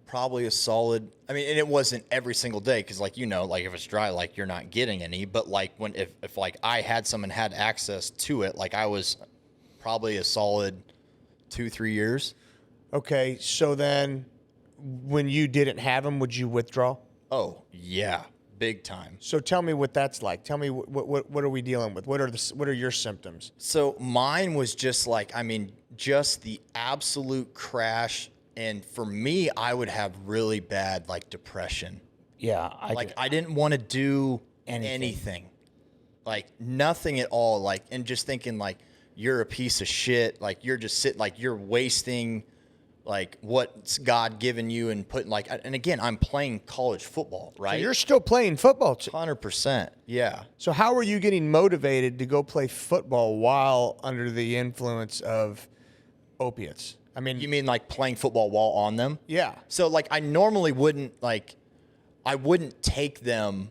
Probably a solid. I mean, and it wasn't every single day because, like, you know, like if it's dry, like you're not getting any. But like if like I had someone had access to it, like I was probably a solid 2-3 years. Okay, so then when you didn't have them, would you withdraw? Oh yeah, big time. So tell me what that's like. Tell me what are we dealing with? What are your symptoms? So mine was just like, I mean, just the absolute crash. And for me, I would have really bad like depression. Yeah. I didn't want to do anything. Like nothing at all. Like, and just thinking like, you're a piece of shit. Like you're just sitting, like you're wasting like what's God given you and putting like, and again, I'm playing college football, right? So you're still playing football. 100%. Yeah. So how are you getting motivated to go play football while under the influence of opiates? I mean, You mean like playing football while on them? yeah. So like I normally wouldn't I wouldn't take them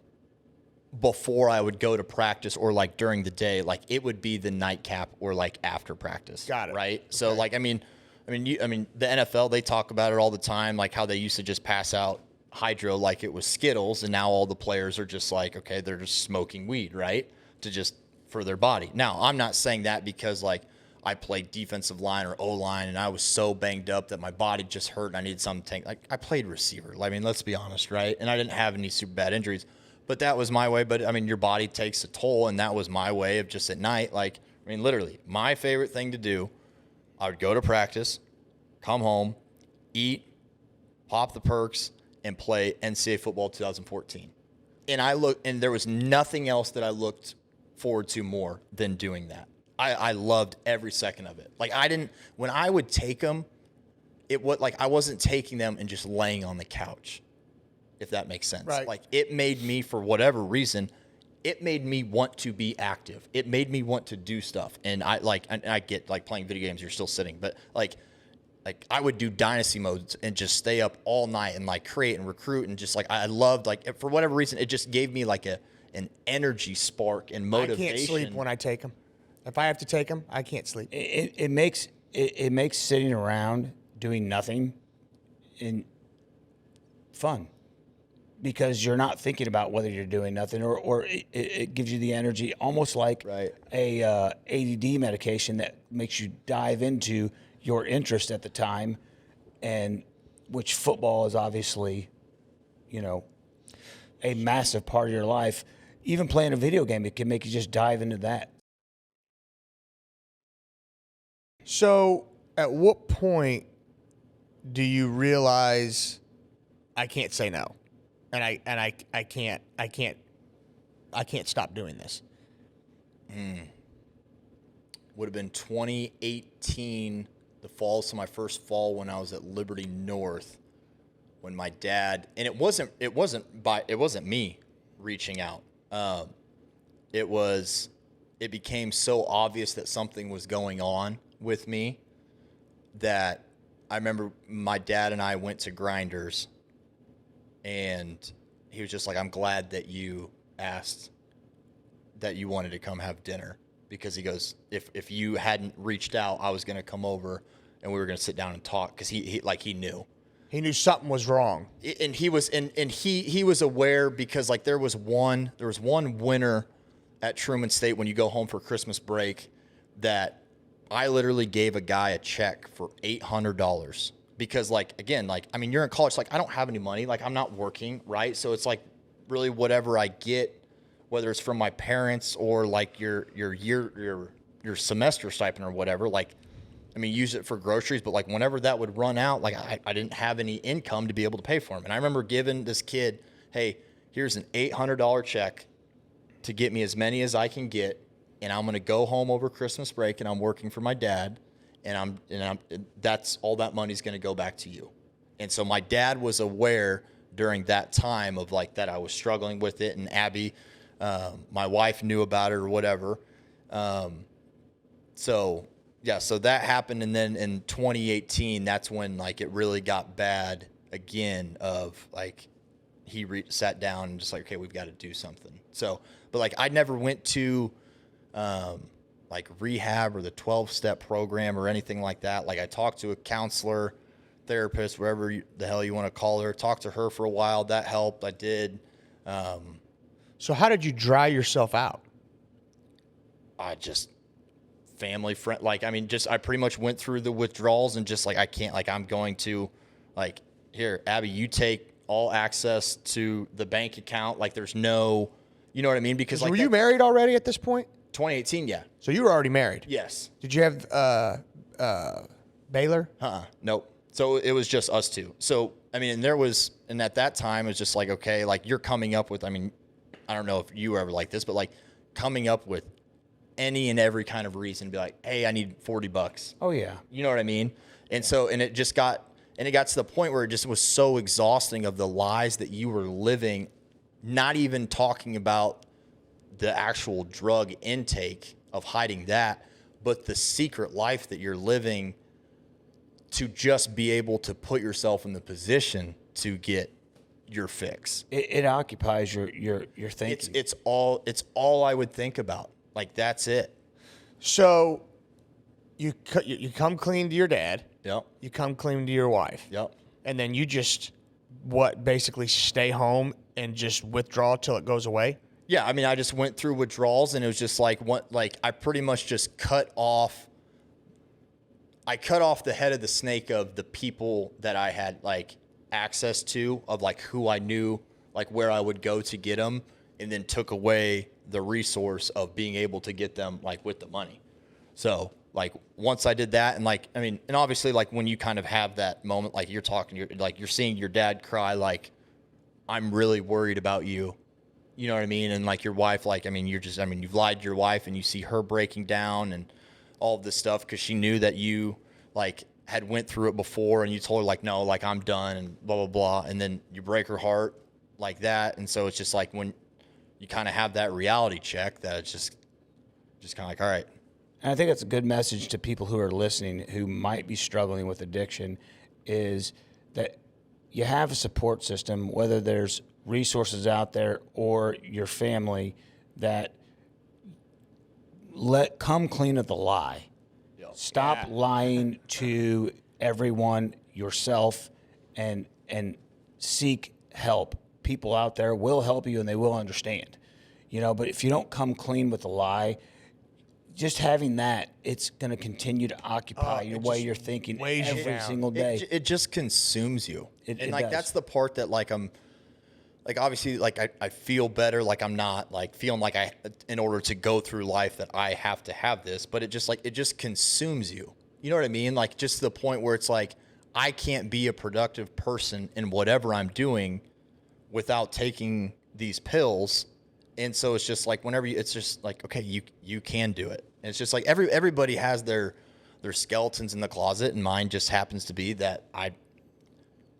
before I would go to practice or like during the day. Like it would be the nightcap or like after practice. Got it. Right. So like, I mean the NFL, they talk about it all the time, like how they used to just pass out hydro like it was Skittles. And now all the players are just like, okay, they're just smoking weed, right? For their body. Now I'm not saying that because like I played defensive line or O-line and I was so banged up that my body just hurt and I needed something. Like I played receiver. I mean, let's be honest, right? And I didn't have any super bad injuries, but that was my way. But I mean, your body takes a toll, and that was my way of just at night. Like, I mean, literally my favorite thing to do, I would go to practice, come home, eat, pop the perks, and play NCAA football 2014. And there was nothing else that I looked forward to more than doing that. I loved every second of it. Like when I would take them, I wasn't taking them and just laying on the couch, if that makes sense. Right. Like it made me, for whatever reason, it made me want to be active. It made me want to do stuff. And I get like playing video games, you're still sitting, but like I would do dynasty modes and just stay up all night and like create and recruit. And just like, I loved, like, for whatever reason, it just gave me like an energy spark and motivation. I can't sleep when I take them. If I have to take them, I can't sleep. It makes sitting around doing nothing fun, because you're not thinking about whether you're doing nothing, or it gives you the energy, almost like Right. a ADD medication that makes you dive into your interest at the time, and which football is obviously, you know, a massive part of your life. Even playing a video game, it can make you just dive into that. So at what point do you realize I can't say no, and I can't stop doing this? Would have been 2018, the fall, so my first fall when I was at Liberty North, when my dad, and it wasn't me reaching out. It became so obvious that something was going on with me that I remember my dad and I went to Grinders, and he was just like, I'm glad that you asked that you wanted to come have dinner, because he goes, if you hadn't reached out, I was going to come over and we were going to sit down and talk, because he knew. He knew something was wrong. And he was aware, because like there was one winter at Truman State when you go home for Christmas break that I literally gave a guy a check for $800, because like, again, like, I mean, you're in college, like I don't have any money, like I'm not working, right? So it's like really whatever I get, whether it's from my parents or like your semester stipend or whatever, like, I mean, use it for groceries, but like whenever that would run out, like I didn't have any income to be able to pay for them. And I remember giving this kid, hey, here's an $800 check. to get me as many as I can get, and I'm going to go home over Christmas break, and I'm working for my dad, and that's all that money's going to go back to you. And so my dad was aware during that time of like that I was struggling with it, and Abby, my wife, knew about it or whatever. So that happened, and then in 2018, that's when like it really got bad again. Of like he sat down and just like, okay, we've got to do something. So, but like I never went to like rehab or the 12-step program or anything like that. Like I talked to a counselor, therapist, whatever the hell you want to call her. Talked to her for a while. That helped. I did. So how did you dry yourself out? I just family friend. Like, I mean, just, I pretty much went through the withdrawals and just like, I can't, like, I'm going to like, here, Abby, you take all access to the bank account. Like there's no, you know what I mean? Because like, were you married already at this point? 2018. Yeah. So you were already married? Yes. Did you have Baylor? Nope. So it was just us two. So, I mean, and at that time, it was just like, okay, like you're coming up with, I mean, I don't know if you were ever like this, but like coming up with any and every kind of reason to be like, hey, I need $40. Oh, yeah. You know what I mean? And so, and it got to the point where it just was so exhausting of the lies that you were living, not even talking about the actual drug intake of hiding that, but the secret life that you're living to just be able to put yourself in the position to get your fix. It occupies your thinking. It's all I would think about. Like that's it. So you come clean to your dad. Yep. You come clean to your wife. Yep. And then you just basically stay home and just withdraw till it goes away? Yeah, I mean, I just went through withdrawals, and it was just like I pretty much just cut off the head of the snake of the people that I had like access to, of like who I knew, like where I would go to get them, and then took away the resource of being able to get them like with the money. So like once I did that, and like, I mean, and obviously like when you kind of have that moment, like you're seeing your dad cry, like I'm really worried about you. You know what I mean? And like your wife, like, I mean, you've lied to your wife, and you see her breaking down and all of this stuff because she knew that you like had went through it before, and you told her like, no, like I'm done and blah, blah, blah. And then you break her heart like that. And so it's just like when you kind of have that reality check, that it's just kind of like, all right. And I think that's a good message to people who are listening who might be struggling with addiction, is that you have a support system, whether there's resources out there or your family, that come clean of the lie. Yep. Stop lying to everyone, yourself, and seek help. People out there will help you and they will understand. But if you don't come clean with the lie, just having that, it's going to continue to occupy your way you're thinking every single day. It just consumes you. It does. That's the part that like I'm like, obviously like I feel better. Like I'm not like feeling like in order to go through life that I have to have this, but it just consumes you. You know what I mean? Like just to the point where it's like, I can't be a productive person in whatever I'm doing without taking these pills. And so it's just like it's just like, okay, you can do it. And it's just like everybody has their skeletons in the closet, and mine just happens to be that I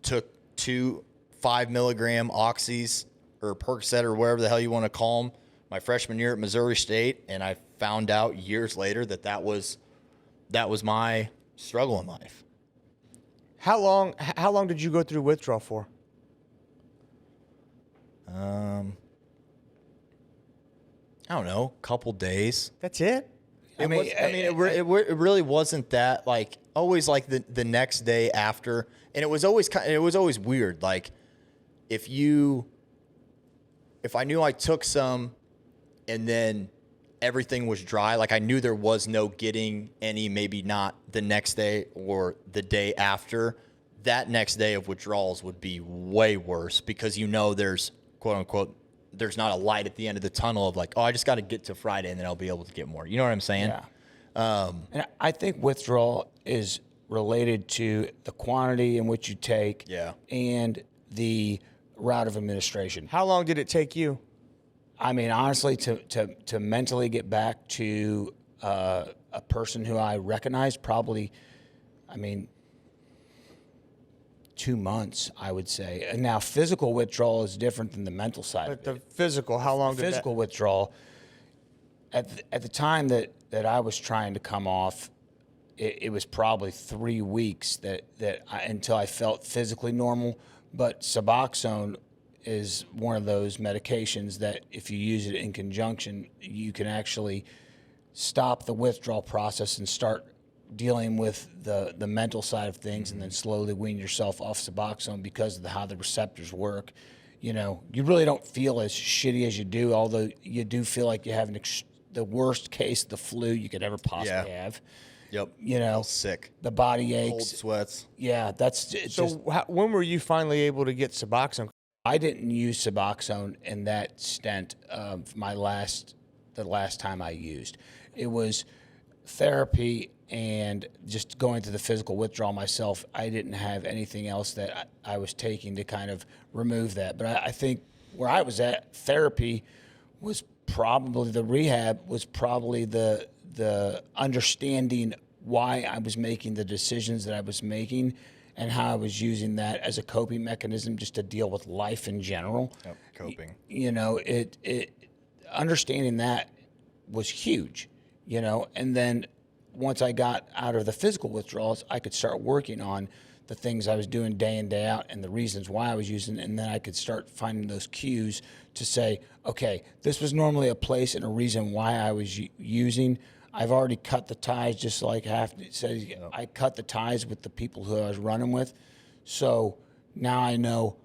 took 2 5-milligram oxys or Percocet or whatever the hell you want to call them my freshman year at Missouri State, and I found out years later that was my struggle in life. How long did you go through withdrawal for? I don't know, couple days. That's it? It really wasn't that like always like the next day after, and it was always weird. Like if I knew I took some and then everything was dry, like I knew there was no getting any, maybe not the next day or the day after, that next day of withdrawals would be way worse, because there's quote unquote, there's not a light at the end of the tunnel of like, oh, I just got to get to Friday and then I'll be able to get more. You know what I'm saying? Yeah. And I think withdrawal is related to the quantity in which you take, yeah, and the route of administration. How long did it take you? I mean, honestly, to mentally get back to a person who I recognize, probably, I mean, 2 months, I would say. And now physical withdrawal is different than the mental side But of the it. physical, how long did Physical withdrawal, at the time that I was trying to come off, it was probably 3 weeks until I felt physically normal. But Suboxone is one of those medications that if you use it in conjunction, you can actually stop the withdrawal process and start dealing with the mental side of things, and then slowly wean yourself off Suboxone because of how the receptors work. You know, you really don't feel as shitty as you do, although you do feel like you have the worst case of the flu you could ever possibly have. Yep. You know, Sick. the body aches. Cold sweats. Yeah, that's So just. when were you finally able to get Suboxone? I didn't use Suboxone in that stint of the last time I used. It was therapy and just going through the physical withdrawal myself. I didn't have anything else that I was taking to kind of remove that. But I think where I was at, therapy was probably the rehab, was probably the understanding why I was making the decisions that I was making and how I was using that as a coping mechanism just to deal with life in general. Yep, coping. You know, it understanding that was huge, you know, and then once I got out of the physical withdrawals, I could start working on the things I was doing day in, day out and the reasons why I was using it. And then I could start finding those cues to say, okay, this was normally a place and a reason why I was using. I've already cut the ties, just like says. I cut the ties with the people who I was running with. So now I know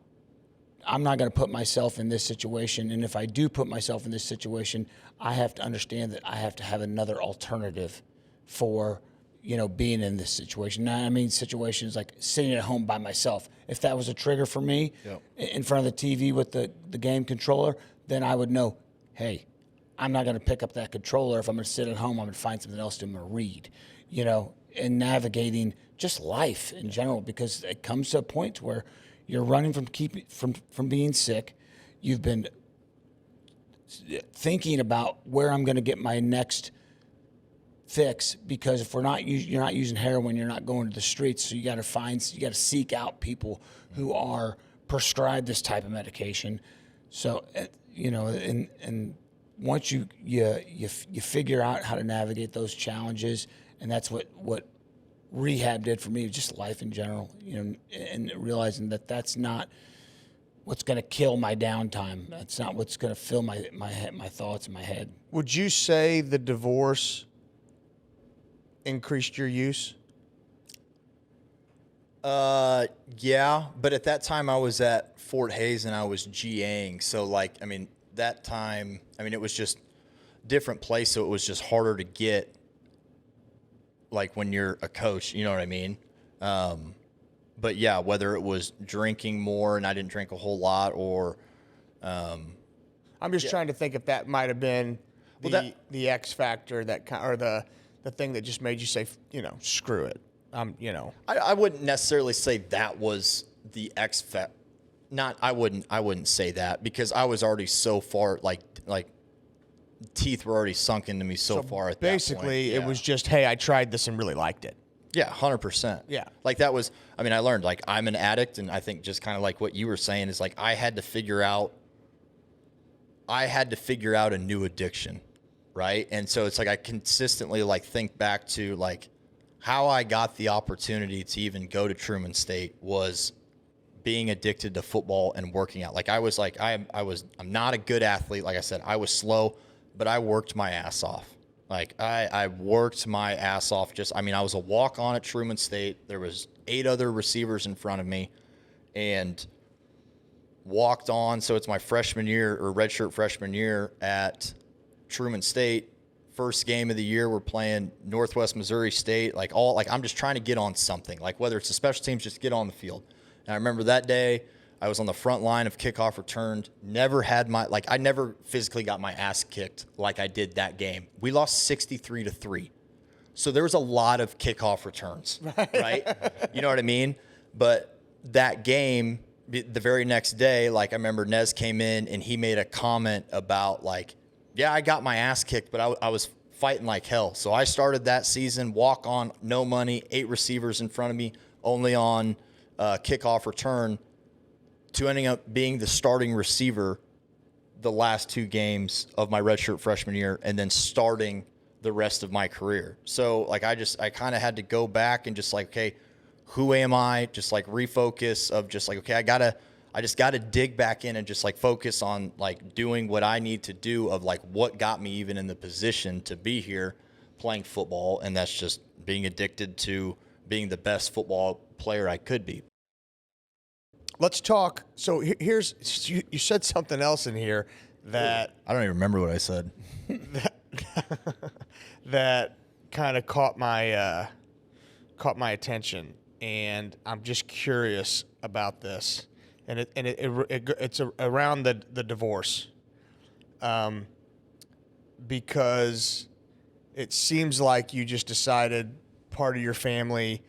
I'm not going to put myself in this situation. And if I do put myself in this situation, I have to understand that I have to have another alternative for, you know, being in this situation. Now, I mean, situations like sitting at home by myself. If that was a trigger for me in front of the TV with the game controller, then I would know, hey, I'm not going to pick up that controller. If I'm going to sit at home, I'm going to find something else to read, you know, and navigating just life in general, because it comes to a point where you're running from being sick. You've been thinking about where I'm going to get my next fix, because if you're not using heroin, you're not going to the streets. So you got to seek out people who are prescribed this type of medication. So, you know, and once you figure out how to navigate those challenges, and that's what rehab did for me, just life in general, you know, and realizing that that's not what's going to kill my downtime. That's not what's going to fill my thoughts in my head. Would you say the divorce increased your use? Yeah, but at that time I was at Fort Hays and I was GAing. So like, I mean, that time, I mean, it was just different place. So it was just harder to get, like when you're a coach, you know what I mean? But yeah, whether it was drinking more and I didn't drink a whole lot, or, I'm just trying to think if that might have been the X factor or the thing that just made you say, you know, screw it. You know, I wouldn't necessarily say that was the X factor. I wouldn't say that, because I was already so far, like teeth were already sunk into me so far at that point. Basically, it was just, hey, I tried this and really liked it. Yeah, 100%. Yeah. Like that was, I mean, I learned, like, I'm an addict, and I think just kind of like what you were saying is like I had to figure out a new addiction, right? And so it's like I consistently like think back to like how I got the opportunity to even go to Truman State was being addicted to football and working out. Like I was like, I'm not a good athlete. Like I said, I was slow, but I worked my ass off. Like I worked my ass off. I was a walk-on at Truman State. There was 8 other receivers in front of me, and walked on. So it's my freshman year, or redshirt freshman year at Truman State. First game of the year, we're playing Northwest Missouri State. I'm just trying to get on something. Like whether it's the special teams, just get on the field. And I remember that day, I was on the front line of kickoff returned. I never physically got my ass kicked like I did that game. We lost 63-3. So there was a lot of kickoff returns, right? You know what I mean? But that game, the very next day, like I remember Nez came in and he made a comment about like, yeah, I got my ass kicked, but I was fighting like hell. So I started that season, walk on, no money, 8 receivers in front of me, only on kickoff return, to ending up being the starting receiver the last 2 games of my redshirt freshman year, and then starting the rest of my career. So like I kind of had to go back and just like, okay, who am I? Just like refocus of just like, okay, I just got to dig back in and just like focus on like doing what I need to do of like what got me even in the position to be here playing football. And that's just being addicted to being the best football player I could be. Let's talk. So here's you said something else in here that I don't even remember what I said. that kind of caught my attention, and I'm just curious about this. And it's around the divorce, because it seems like you just decided part of your family,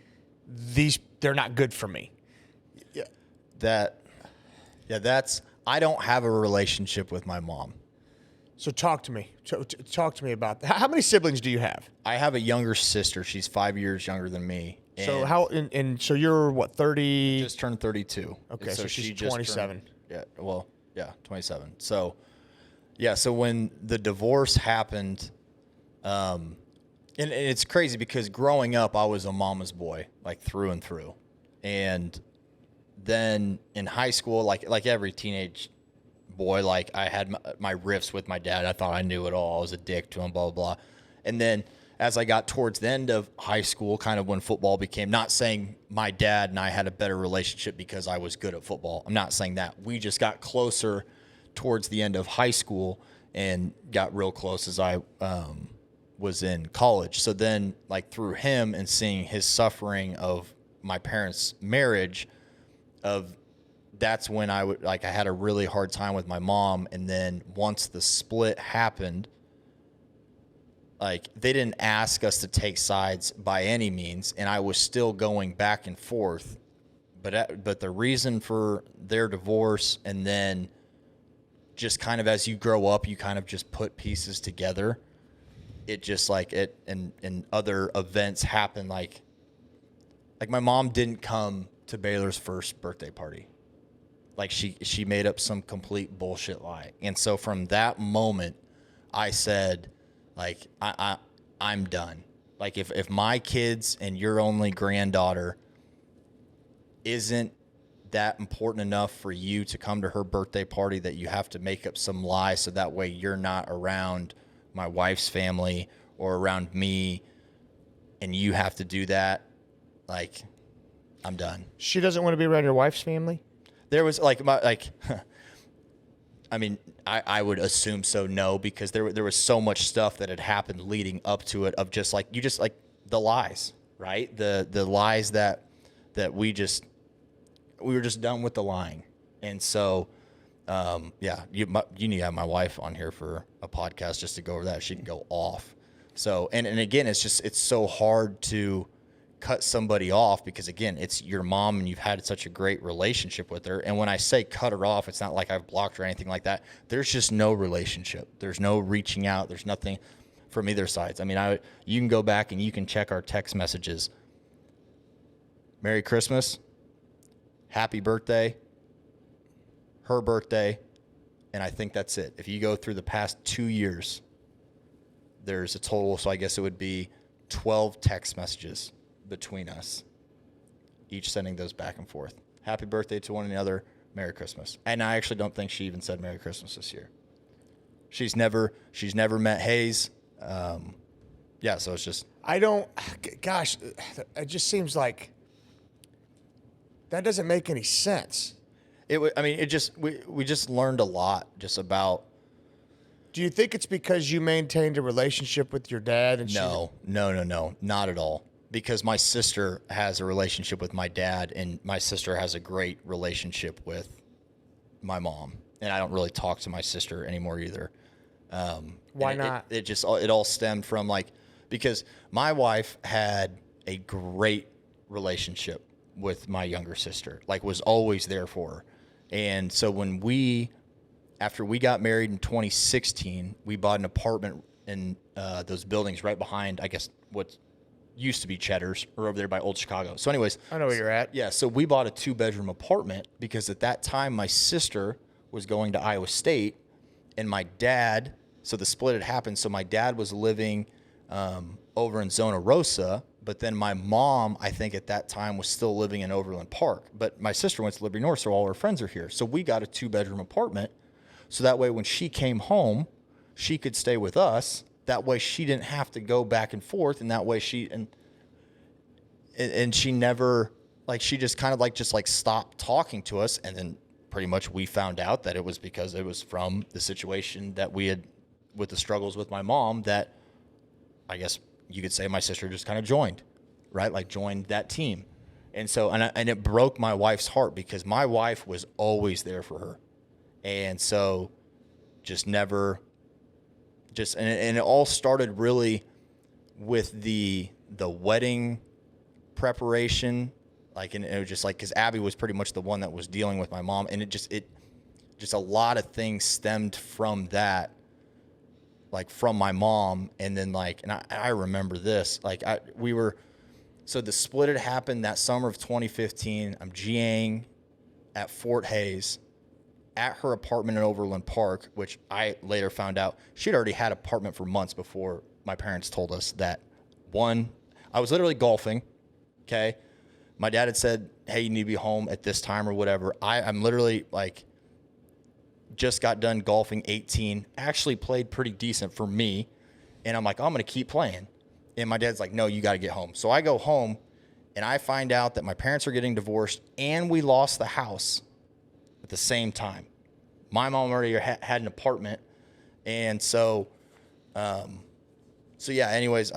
they're not good for me. I don't have a relationship with my mom. So talk to me. Talk to me about that. How many siblings do you have? I have a younger sister. She's 5 years younger than me. So so you're what, 30? Just turned 32. Okay, so she's just 27. Yeah, 27. So, yeah, so when the divorce happened, and it's crazy because growing up, I was a mama's boy, like through and through. And then in high school, like every teenage boy, like I had my riffs with my dad. I thought I knew it all. I was a dick to him, blah, blah, blah. And then as I got towards the end of high school, kind of when football became, not saying my dad and I had a better relationship because I was good at football. I'm not saying that. We just got closer towards the end of high school and got real close as I was in college. So then, like, through him and seeing his suffering of my parents' marriage, that's when I had a really hard time with my mom. And then once the split happened, like, they didn't ask us to take sides by any means, and I was still going back and forth. But the reason for their divorce, and then just kind of as you grow up, you kind of just put pieces together. It just like it, and other events happen. Like my mom didn't come to Baylor's first birthday party. Like she made up some complete bullshit lie. And so from that moment, I said, like, I'm done. Like, if my kids and your only granddaughter isn't that important enough for you to come to her birthday party that you have to make up some lie so that way you're not around my wife's family or around me and you have to do that, like, I'm done. She doesn't want to be around your wife's family? There was I mean, I would assume so, no, because there was so much stuff that had happened leading up to it of just like the lies, right? The lies that we were just done with the lying. And so, you need to have my wife on here for a podcast just to go over that. She can go off. So, and again, it's so hard to cut somebody off because, again, it's your mom and you've had such a great relationship with her. And when I say cut her off, it's not like I've blocked her or anything like that. There's just no relationship. There's no reaching out. There's nothing from either sides. I mean, you can go back and you can check our text messages. Merry Christmas, happy birthday, her birthday, and I think that's it. If you go through the past 2 years, there's a total, so I guess it would be 12 text messages between us, each sending those back and forth. Happy birthday to one another, Merry Christmas. And I actually don't think she even said Merry Christmas this year. She's never met Hayes. So it's just, it just seems like that doesn't make any sense. we just learned a lot just about. Do you think it's because you maintained a relationship with your dad? And No, not at all. Because my sister has a relationship with my dad, and my sister has a great relationship with my mom. And I don't really talk to my sister anymore either. Why not? It all stemmed from because my wife had a great relationship with my younger sister, like was always there for her. And so after we got married in 2016, we bought an apartment in those buildings right behind, I guess, what used to be Cheddar's, or over there by Old Chicago. So anyways. I know where you're at. Yeah, so we bought a 2-bedroom apartment because at that time my sister was going to Iowa State, and my dad, so the split had happened. So my dad was living over in Zona Rosa, but then my mom, I think at that time, was still living in Overland Park. But my sister went to Liberty North, so all her friends are here. So we got a 2-bedroom apartment, so that way when she came home, she could stay with us. That way she didn't have to go back and forth, and that way she never, like, she just kind of like stopped talking to us. And then pretty much we found out that it was because it was from the situation that we had with the struggles with my mom, that I guess you could say my sister just kind of joined, right? Like joined that team. And so, and it broke my wife's heart because my wife was always there for her. And so and it all started really with the wedding preparation. Like, and it was just like, cause Abby was pretty much the one that was dealing with my mom. And it just a lot of things stemmed from that, like from my mom. And then like, and I remember this, like so the split had happened that summer of 2015. I'm GAing at Fort Hays at her apartment in Overland Park, which I later found out she'd already had an apartment for months before my parents told us that. I was literally golfing. Okay. My dad had said, hey, you need to be home at this time or whatever. I'm literally like, just got done golfing 18, actually played pretty decent for me. And I'm like, I'm going to keep playing. And my dad's like, no, you got to get home. So I go home and I find out that my parents are getting divorced and we lost the house at the same time. My mom already had an apartment. And so yeah, anyways,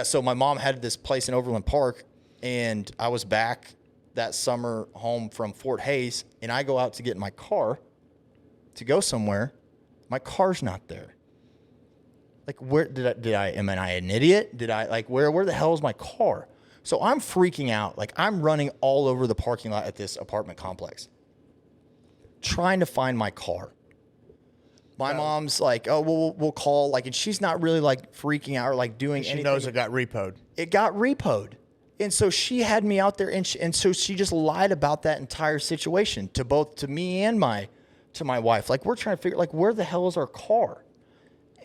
so my mom had this place in Overland Park, and I was back that summer home from Fort Hays, and I go out to get in my car to go somewhere. My car's not there. Like, where am I an idiot? Where the hell is my car? So I'm freaking out. Like, I'm running all over the parking lot at this apartment complex, trying to find my car. My mom's like, oh, well, we'll call. Like, and she's not really like freaking out or like doing anything. She knows it got repoed. It got repoed. And so she had me out there, and so she just lied about that entire situation to me and to my wife. Like, we're trying to figure, like, where the hell is our car?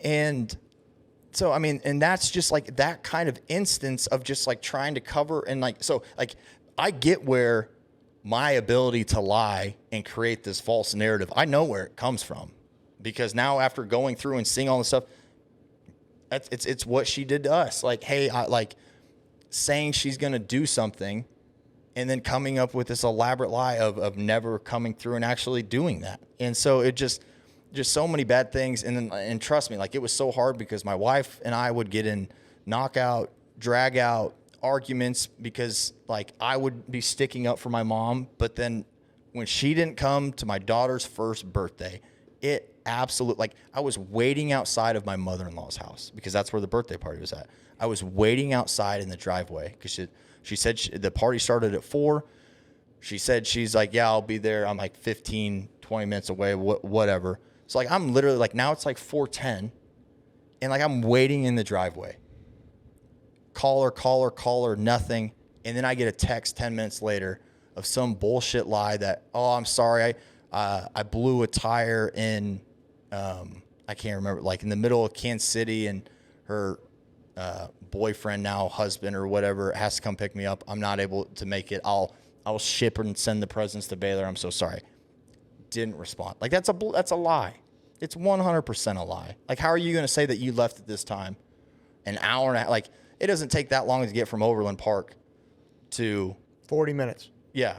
And so, I mean, and that's just like that kind of instance of just like trying to cover. And like, so like, I get where my ability to lie and create this false narrative, I know where it comes from, because now after going through and seeing all this stuff, it's what she did to us. Like, hey, saying she's going to do something and then coming up with this elaborate lie of never coming through and actually doing that. And so it just so many bad things. And trust me, like, it was so hard because my wife and I would get in knockout, drag out arguments because like I would be sticking up for my mom. But then when she didn't come to my daughter's first birthday, it absolutely, like, I was waiting outside of my mother-in-law's house because that's where the birthday party was at. I was waiting outside in the driveway because she said the party started at 4. She said, she's like, yeah, I'll be there. I'm like 15, 20 minutes away, whatever. So like, I'm literally like, now it's like 4:10 and like, I'm waiting in the driveway. Call her, nothing. And then I get a text 10 minutes later of some bullshit lie that, oh, I'm sorry. I blew a tire in, I can't remember, like in the middle of Kansas City, and her boyfriend, now husband or whatever, has to come pick me up. I'm not able to make it. I'll ship and send the presents to Baylor. I'm so sorry. Didn't respond. Like, that's a lie. It's 100% a lie. Like, how are you going to say that you left at this time? An hour and a half. Like, it doesn't take that long to get from Overland Park to 40 minutes. Yeah.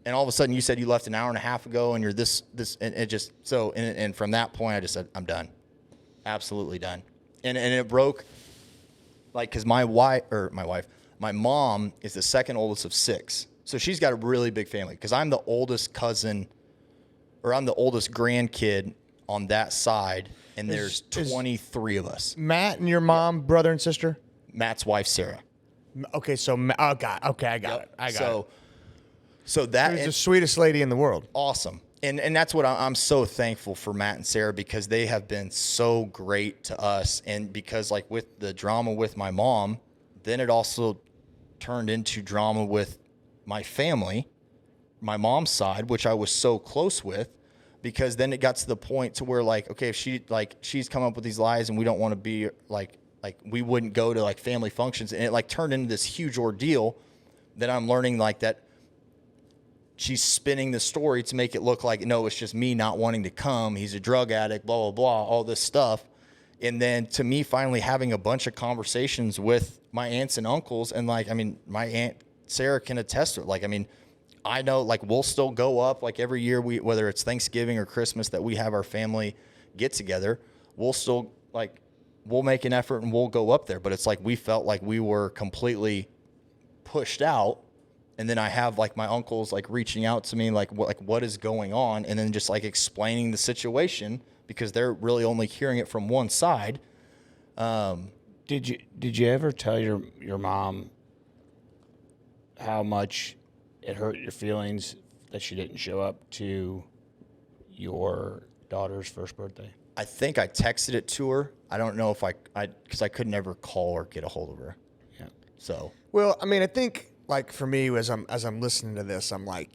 And all of a sudden you said you left an hour and a half ago, and you're this, and it just, so, and from that point I just said, I'm done. Absolutely done. And it broke, like, cause my mom is the second oldest of 6. So she's got a really big family, cause I'm the oldest cousin, or I'm the oldest grandkid on that side. And there's 23 of us. Matt and your mom, brother and sister? Matt's wife, Sarah. Okay. So, I got it. So that She's the sweetest lady in the world. awesome. And that's what I'm so thankful for Matt and Sarah, because they have been so great to us. And because like with the drama with my mom, then it also turned into drama with my family, my mom's side, which I was so close with, because then it got to the point to where like, okay, if she's come up with these lies and we don't want to be like we wouldn't go to like family functions, and it like turned into this huge ordeal that I'm learning like that she's spinning the story to make it look like, no, it's just me not wanting to come. He's a drug addict, blah, blah, blah, all this stuff. And then to me, finally having a bunch of conversations with my aunts and uncles. And like, I mean, my aunt Sarah can attest to it. Like, I mean, I know like we'll still go up like every year, whether it's Thanksgiving or Christmas that we have our family get together, we'll still like, we'll make an effort and we'll go up there. But it's like, we felt like we were completely pushed out. And then I have like my uncles like reaching out to me like what is going on, and then just like explaining the situation, because they're really only hearing it from one side. Did you ever tell your mom how much it hurt your feelings that she didn't show up to your daughter's first birthday? I think I texted it to her. I don't know if because I could never call or get a hold of her. Yeah. So Well, I mean, I think like for me, as I'm listening to this, I'm like,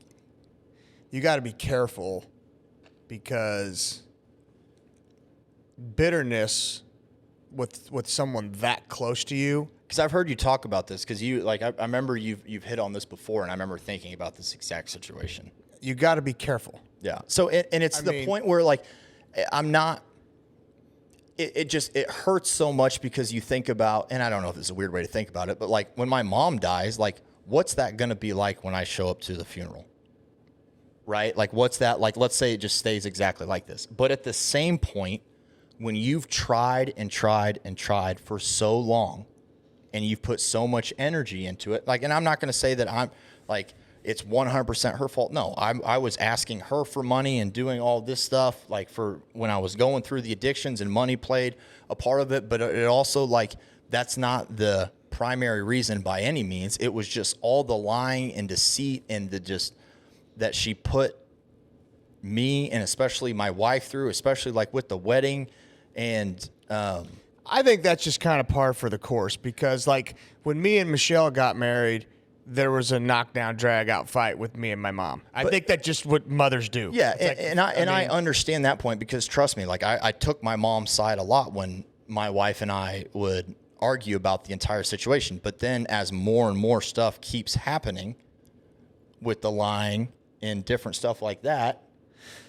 you got to be careful, because bitterness with someone that close to you. because I've heard you talk about this, because you like I remember you've hit on this before, and I remember thinking about this exact situation. You got to be careful. Yeah. So and it's the point where like I'm not. It hurts so much, because you think about, and I don't know if it's a weird way to think about it, but like when my mom dies, like what's that going to be like when I show up to the funeral? Right? Like what's that like? Let's say it just stays exactly like this. But at the same point, when you've tried and tried and tried for so long, and you've put so much energy into it, like, and I'm not going to say that I'm like, it's 100% her fault. No, I was asking her for money and doing all this stuff, like for when I was going through the addictions, and money played a part of it. But it also like, that's not the primary reason by any means. It was just all the lying and deceit and that she put me and especially my wife through, especially like with the wedding. And I think that's just kind of par for the course, because like when me and Michelle got married, there was a knockdown, drag out fight with me and my mom. I think that's just what mothers do. Yeah, Like, I understand that point, because trust me, like I took my mom's side a lot when my wife and I would argue about the entire situation. But then as more and more stuff keeps happening with the lying and different stuff like that.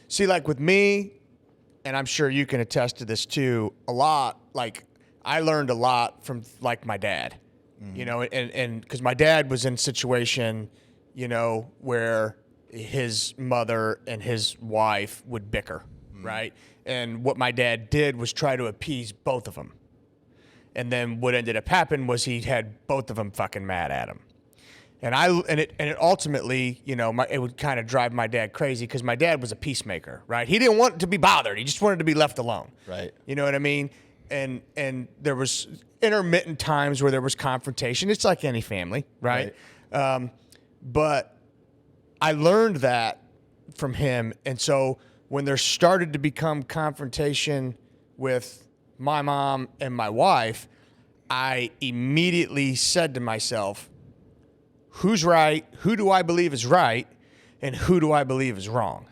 See, like with me, and I'm sure you can attest to this too, a lot, like I learned a lot from like my dad. You know, and because my dad was in a situation, you know, where his mother and his wife would bicker, right? And what my dad did was try to appease both of them. And then what ended up happening was he had both of them fucking mad at him. And it ultimately, you know, it would kind of drive my dad crazy, because my dad was a peacemaker, right? He didn't want to be bothered. He just wanted to be left alone. Right. You know what I mean? And there was intermittent times where there was confrontation. It's like any family, right? But I learned that from him. And so when there started to become confrontation with my mom and my wife, I immediately said to myself, who's right? Who do I believe is right? And who do I believe is wrong?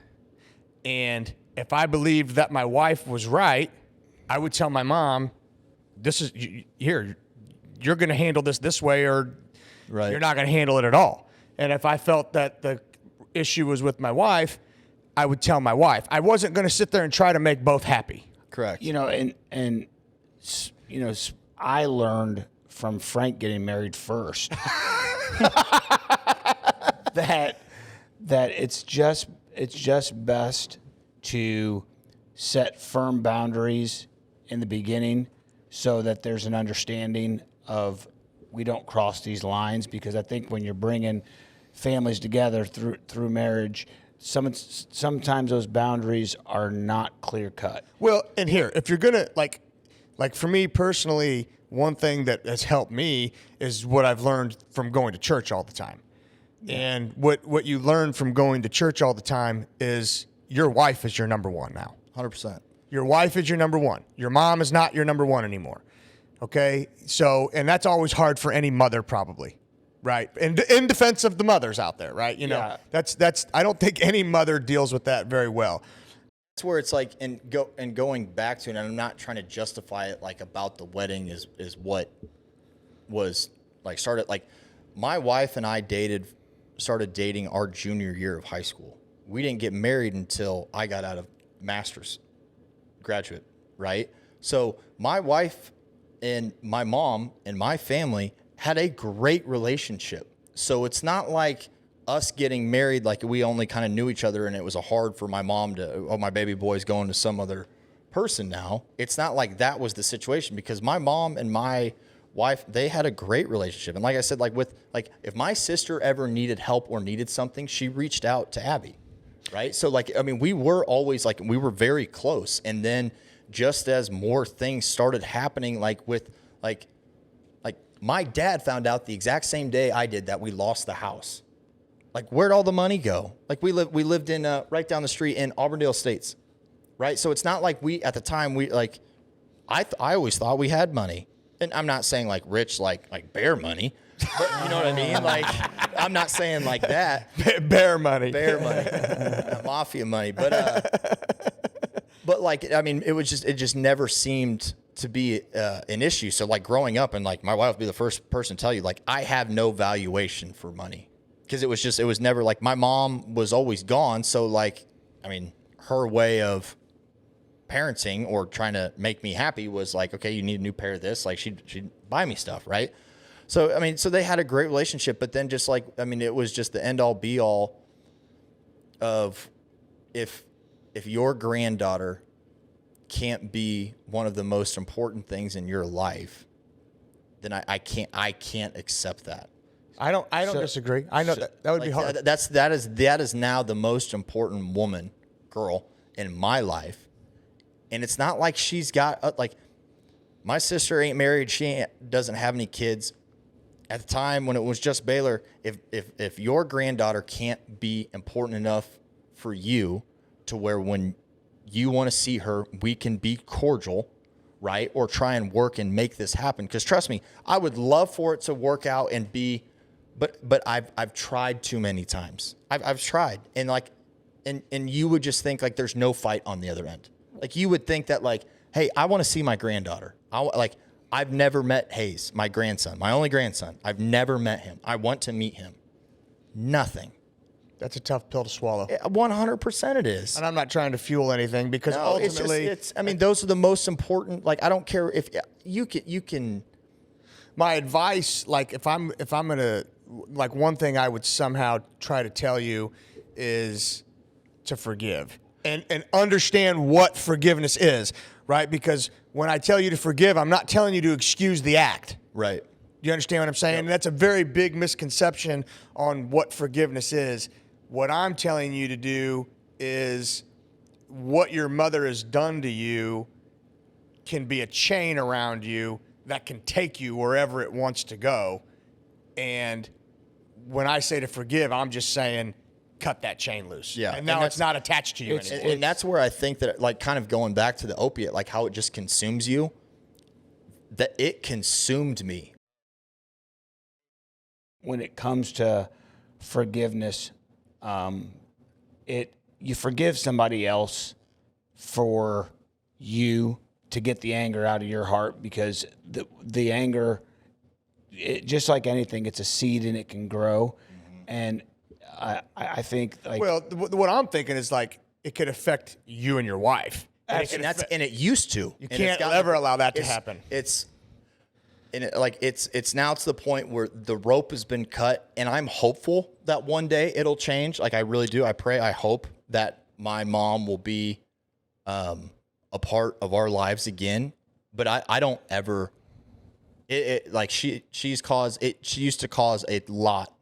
And if I believed that my wife was right, I would tell my mom, this is here, you're going to handle this way, or you're not going to handle it at all. And if I felt that the issue was with my wife, I would tell my wife. I wasn't going to sit there and try to make both happy. Correct. You know, and you know, I learned from Frank getting married first that it's just best to set firm boundaries in the beginning, so that there's an understanding of we don't cross these lines. Because I think when you're bringing families together through marriage, sometimes those boundaries are not clear cut. Well, and here, if you're gonna like for me personally, one thing that has helped me is what I've learned from going to church all the time. And what you learn from going to church all the time is your wife is your number one now. 100%. Your wife is your number one. Your mom is not your number one anymore. Okay? So, and that's always hard for any mother probably, right? And in defense of the mothers out there, right? You know, that's I don't think any mother deals with that very well. That's where it's like, and going back to it, and I'm not trying to justify it like about the wedding is what was like started. Like my wife and I started dating our junior year of high school. We didn't get married until I got out of master's graduate, right? So my wife and my mom and my family had a great relationship. So it's not like us getting married, like we only kind of knew each other and it was hard for my mom to, oh, my baby boy's going to some other person now. It's not like that was the situation, because my mom and my wife, they had a great relationship. And like I said, if my sister ever needed help or needed something, she reached out to Abby, right? So we were always we were very close. And then just as more things started happening, my dad found out the exact same day I did that we lost the house. Like, where'd all the money go? Like, we lived in right down the street in Auburndale Estates, right? So it's not like at the time I always thought we had money, and I'm not saying like rich like bear money, but you know what I mean? Like, I'm not saying like that. Bear money, mafia money, but it just never seemed to be an issue. So like growing up, and like my wife would be the first person to tell you, like, I have no valuation for money. Because it was never like, my mom was always gone. So her way of parenting or trying to make me happy was like, okay, you need a new pair of this. Like she'd buy me stuff. Right. So, so they had a great relationship, but then just it was just the end all be all of if your granddaughter can't be one of the most important things in your life, then I can't accept that. I don't disagree. I know that would be hard. That is now the most important girl in my life, and it's not like she's got my sister ain't married. She doesn't have any kids. At the time when it was just Baylor, if your granddaughter can't be important enough for you to where when you want to see her, we can be cordial, right, or try and work and make this happen. Because trust me, I would love for it to work out and be. But I've tried too many times. I've tried, and and you would just think like there's no fight on the other end. Like you would think that hey, I want to see my granddaughter. I've never met Hayes, my grandson, my only grandson. I've never met him. I want to meet him. Nothing. That's a tough pill to swallow. 100% it is. And I'm not trying to fuel anything, because ultimately, those are the most important. I don't care if you can. My advice, if I'm gonna. One thing I would somehow try to tell you is to forgive and understand what forgiveness is, right? Because when I tell you to forgive, I'm not telling you to excuse the act. Right. You understand what I'm saying? Yep. And that's a very big misconception on what forgiveness is. What I'm telling you to do is what your mother has done to you can be a chain around you that can take you wherever it wants to go. And when I say to forgive, I'm just saying cut that chain loose. Yeah. And now it's not attached to you anymore. And that's where I think that, kind of going back to the opiate, how it just consumes you, that it consumed me. When it comes to forgiveness, you forgive somebody else for you to get the anger out of your heart, because the anger, just like anything, it's a seed and it can grow. Mm-hmm. And I think what I'm thinking is it could affect you and your wife. And it used to. You can't ever allow that to happen. It's now to the point where the rope has been cut, and I'm hopeful that one day it'll change. I really do. I pray, I hope that my mom will be a part of our lives again. But I don't ever. She used to cause a lot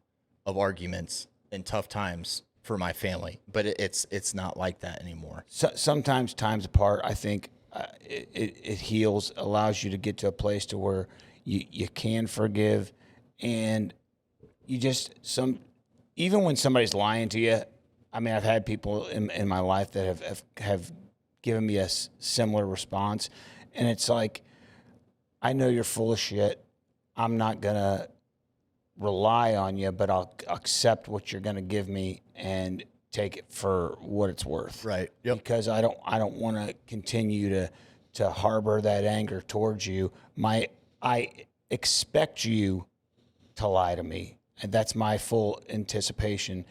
of arguments and tough times for my family, but it's not like that anymore. So, sometimes times apart, I think it heals, allows you to get to a place to where you can forgive, and you just even when somebody's lying to you, I mean, I've had people in my life that have given me a similar response, and it's like, I know you're full of shit. I'm not gonna rely on you, but I'll accept what you're gonna give me and take it for what it's worth. Right. Yep. Because I don't want to continue to harbor that anger towards you. I expect you to lie to me, and that's my full anticipation.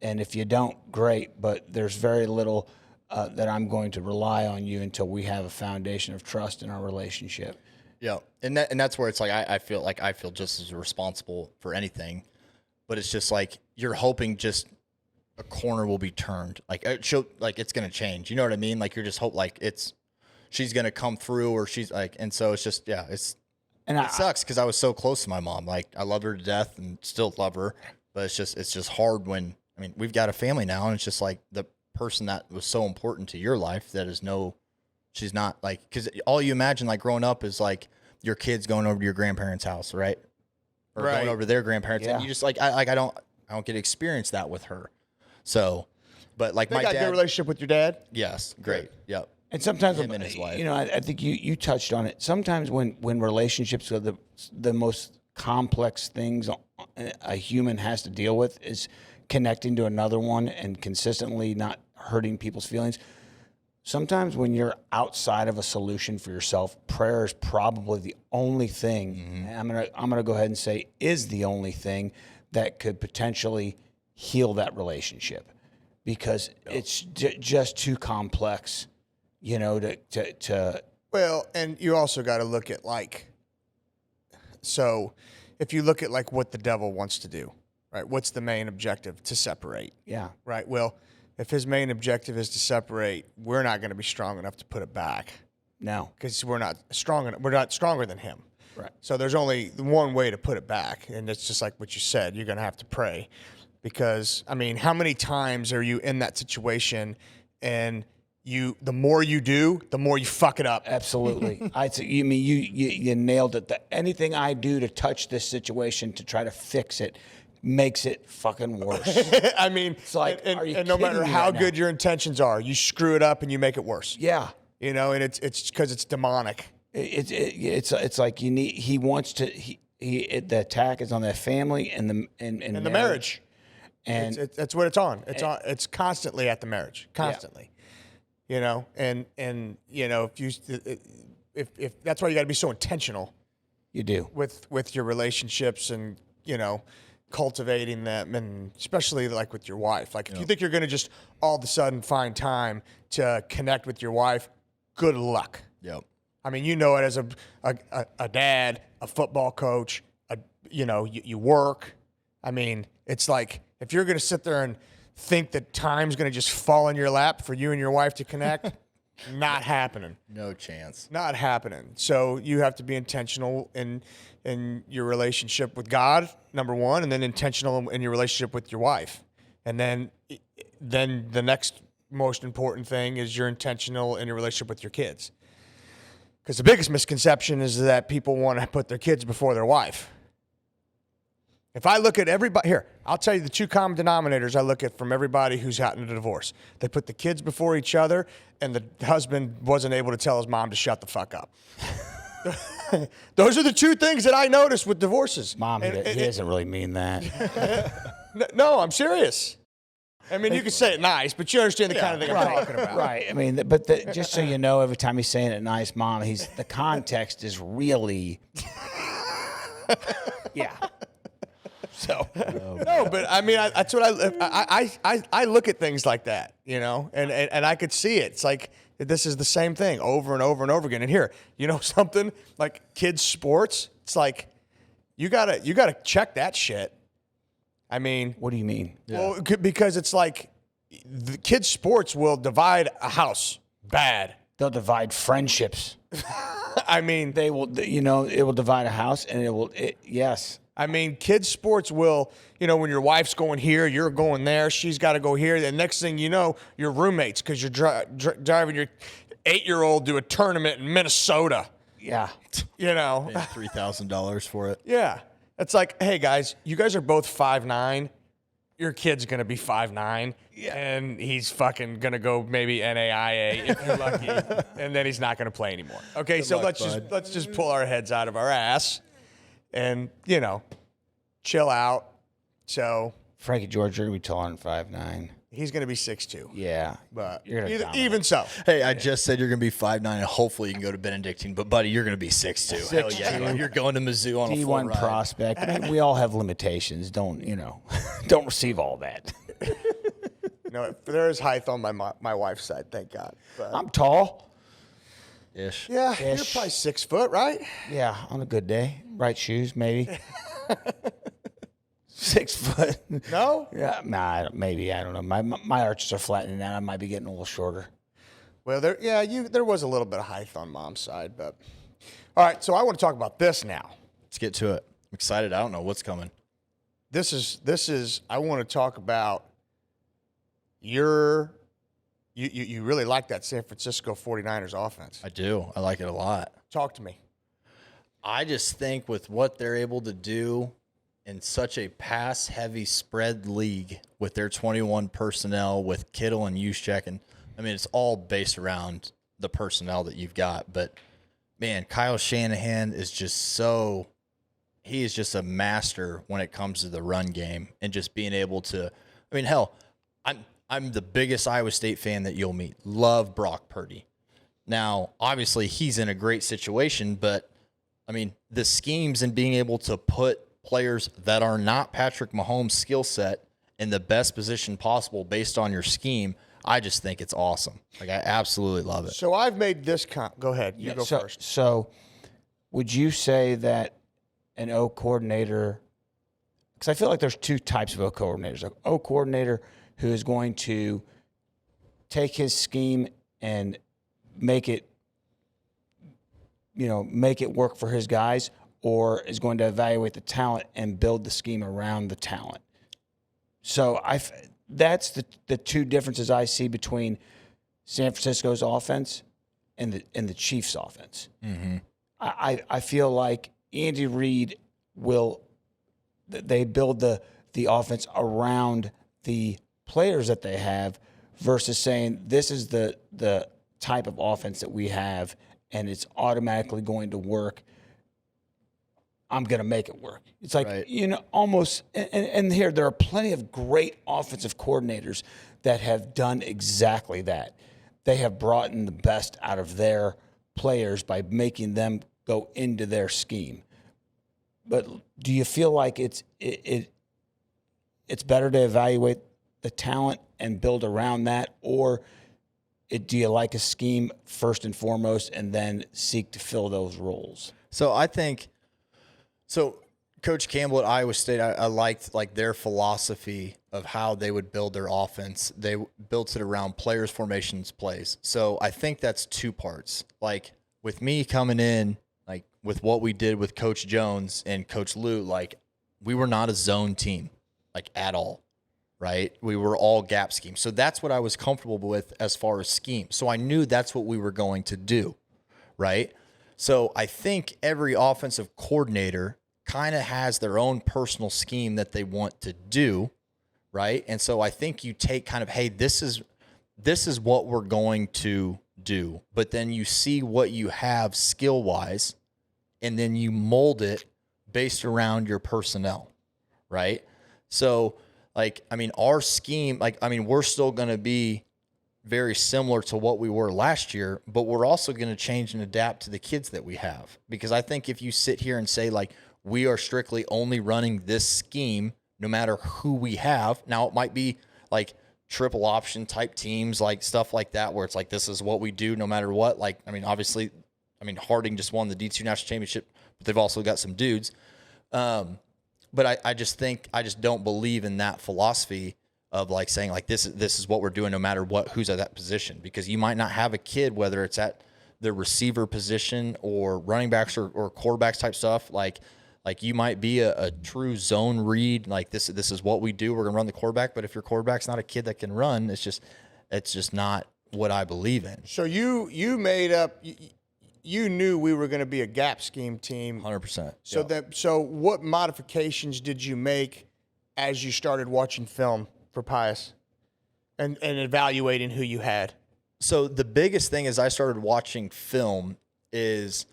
And if you don't, great, but there's very little that I'm going to rely on you until we have a foundation of trust in our relationship. Yeah, and that's where it's like I feel just as responsible for anything, but it's just like you're hoping just a corner will be turned, like it's gonna change. You know what I mean? Like you're just hope like she's gonna come through, or she's like, and so it's just it sucks because I was so close to my mom. Like I love her to death and still love her, but it's just hard when we've got a family now, and it's just like the person that was so important to your life that is she's not, like, because all you imagine like growing up is like your kids going over to your grandparents' house, right? Or going over to their grandparents, and you just like I don't get to experience that with her. So, but like my dad, got a good relationship with your dad. yes, great, yep. And sometimes, Him and his wife. I think you touched on it. Sometimes when relationships are the most complex things a human has to deal with is connecting to another one and consistently not hurting people's feelings. Sometimes when you're outside of a solution for yourself, prayer is probably the only thing. I'm gonna go ahead and say is the only thing that could potentially heal that relationship, because it's just too complex, to. Well, and you also got to look at so if you look at like what the devil wants to do, right? What's the main objective? To separate. Yeah. Right. Well, if his main objective is to separate, we're not going to be strong enough to put it back. No. Because we're not strong enough. We're not stronger than him. Right. So there's only one way to put it back, and it's just like what you said. You're going to have to pray, because how many times are you in that situation, and the more you do, the more you fuck it up. Absolutely. You nailed it. Anything I do to touch this situation to try to fix it makes it fucking worse. It's like, are you and no matter kidding me how right good now? your intentions are, you screw it up and you make it worse. Yeah. And it's because it's demonic. It's like he wants to. The attack is on the family and the marriage. And that's what it's on. It's constantly at the marriage, constantly. Yeah. If that's why you got to be so intentional. You do with your relationships and cultivating them, and especially like with your wife. Like if you think you're going to just all of a sudden find time to connect with your wife, good luck. Yep. It as a dad, a football coach, you work. It's like if you're going to sit there and think that time's going to just fall in your lap for you and your wife to connect, not happening. No chance. Not happening. So you have to be intentional in your relationship with God, number one, and then intentional in your relationship with your wife. And then the next most important thing is you're intentional in your relationship with your kids. Because the biggest misconception is that people want to put their kids before their wife. If I look at everybody, here, I'll tell you the two common denominators I look at from everybody who's gotten a divorce. They put the kids before each other, and the husband wasn't able to tell his mom to shut the fuck up. Those are the two things that I noticed with divorces. Mom, he doesn't really mean that. No, I'm serious. You can say it nice, but you understand the kind of thing I'm talking about. Right. But just so you know, every time he's saying it nice, Mom, the context is really, yeah. So no, but that's what I look at things like that, and I could see it. It's like this is the same thing over and over and over again. And here, something like kids sports, it's like you gotta check that shit. What do you mean? Well, because it's like the kids sports will divide a house bad. They'll divide friendships. They will. It will divide a house, and yes. Kids sports will, when your wife's going here, you're going there, she's got to go here. The next thing you know, you're roommates because you're driving your 8-year-old to a tournament in Minnesota. Yeah. $3,000 for it. Yeah. It's like, hey, guys, you guys are both 5'9". your kid's going to be 5'9", and he's fucking going to go maybe NAIA if you're lucky, and then he's not going to play anymore. Okay, so luck, let's just pull our heads out of our ass and, chill out. So Frankie George, you're going to be taller than 5'9". he's going to be 6'2". Yeah. But You're gonna dominate. even so. Hey, I just said you're going to be 5'9", and hopefully you can go to Benedictine. But, buddy, you're going to be 6'2". Hell yeah. You're going to Mizzou on a full D1 ride. prospect. I mean, we all have limitations. Don't don't receive all that. There is height on my wife's side, thank God. But, I'm tall. Ish. yeah, you're Ish. probably 6 foot, right? Yeah, on a good day. Right shoes, maybe. 6 foot. No? Yeah, nah, maybe. I don't know. My arches are flattening out. I might be getting a little shorter. Well, there was a little bit of height on mom's side, but all right. So I want to talk about this now. Let's get to it. I'm excited. I don't know what's coming. This is. I want to talk about you really like that San Francisco 49ers offense. I do. I like it a lot. Talk to me. I just think with what they're able to do in such a pass-heavy spread league with their 21 personnel, with Kittle and Juszczyk, and I mean, it's all based around the personnel that you've got. But, man, Kyle Shanahan is just he is just a master when it comes to the run game and just being able to – I mean, hell, I'm the biggest Iowa State fan that you'll meet. Love Brock Purdy. Now, obviously, he's in a great situation, but, I mean, the schemes and being able to put players that are not Patrick Mahomes' skill set in the best position possible based on your scheme, I just think it's awesome. Like, I absolutely love it. So I've made this go ahead. You go first. So, would you say that an O coordinator? Because I feel like there's two types of O coordinators. An O coordinator who is going to take his scheme and make it work for his guys, or is going to evaluate the talent and build the scheme around the talent. So that's the two differences I see between San Francisco's offense and the Chiefs' offense. Mm-hmm. I feel like Andy Reid they build the offense around the players that they have versus saying this is the type of offense that we have and it's automatically going to work. I'm going to make it work. It's like, right. Almost, and here, there are plenty of great offensive coordinators that have done exactly that. They have brought in the best out of their players by making them go into their scheme. But do you feel like it's better to evaluate the talent and build around that, or do you like a scheme first and foremost and then seek to fill those roles? So I think – so Coach Campbell at Iowa State, I liked their philosophy of how they would build their offense. They built it around players, formations, plays. So I think that's two parts. Like with me coming in, like with what we did with Coach Jones and Coach Lou, like we were not a zone team, like at all, right? We were all gap schemes. So that's what I was comfortable with as far as scheme. So I knew that's what we were going to do, right? So I think every offensive coordinator kind of has their own personal scheme that they want to do, right? And so I think you take kind of, hey, this is what we're going to do. But then you see what you have skill-wise, and then you mold it based around your personnel, right? So, our scheme, we're still going to be very similar to what we were last year, but we're also going to change and adapt to the kids that we have. Because I think if you sit here and say, we are strictly only running this scheme no matter who we have. Now, it might be triple option type teams, stuff like that, where it's this is what we do no matter what. Obviously, Harding just won the D2 National Championship, but they've also got some dudes. But I just don't believe in that philosophy of saying this is what we're doing no matter who's at that position, because you might not have a kid, whether it's at the receiver position or running backs or quarterbacks type stuff. You might be a true zone read. This is what we do. We're going to run the quarterback. But if your quarterback's not a kid that can run, it's just not what I believe in. So you made up. You knew we were going to be a gap scheme team. 100%. So what modifications did you make as you started watching film for Pius and evaluating who you had? So the biggest thing as I started watching film is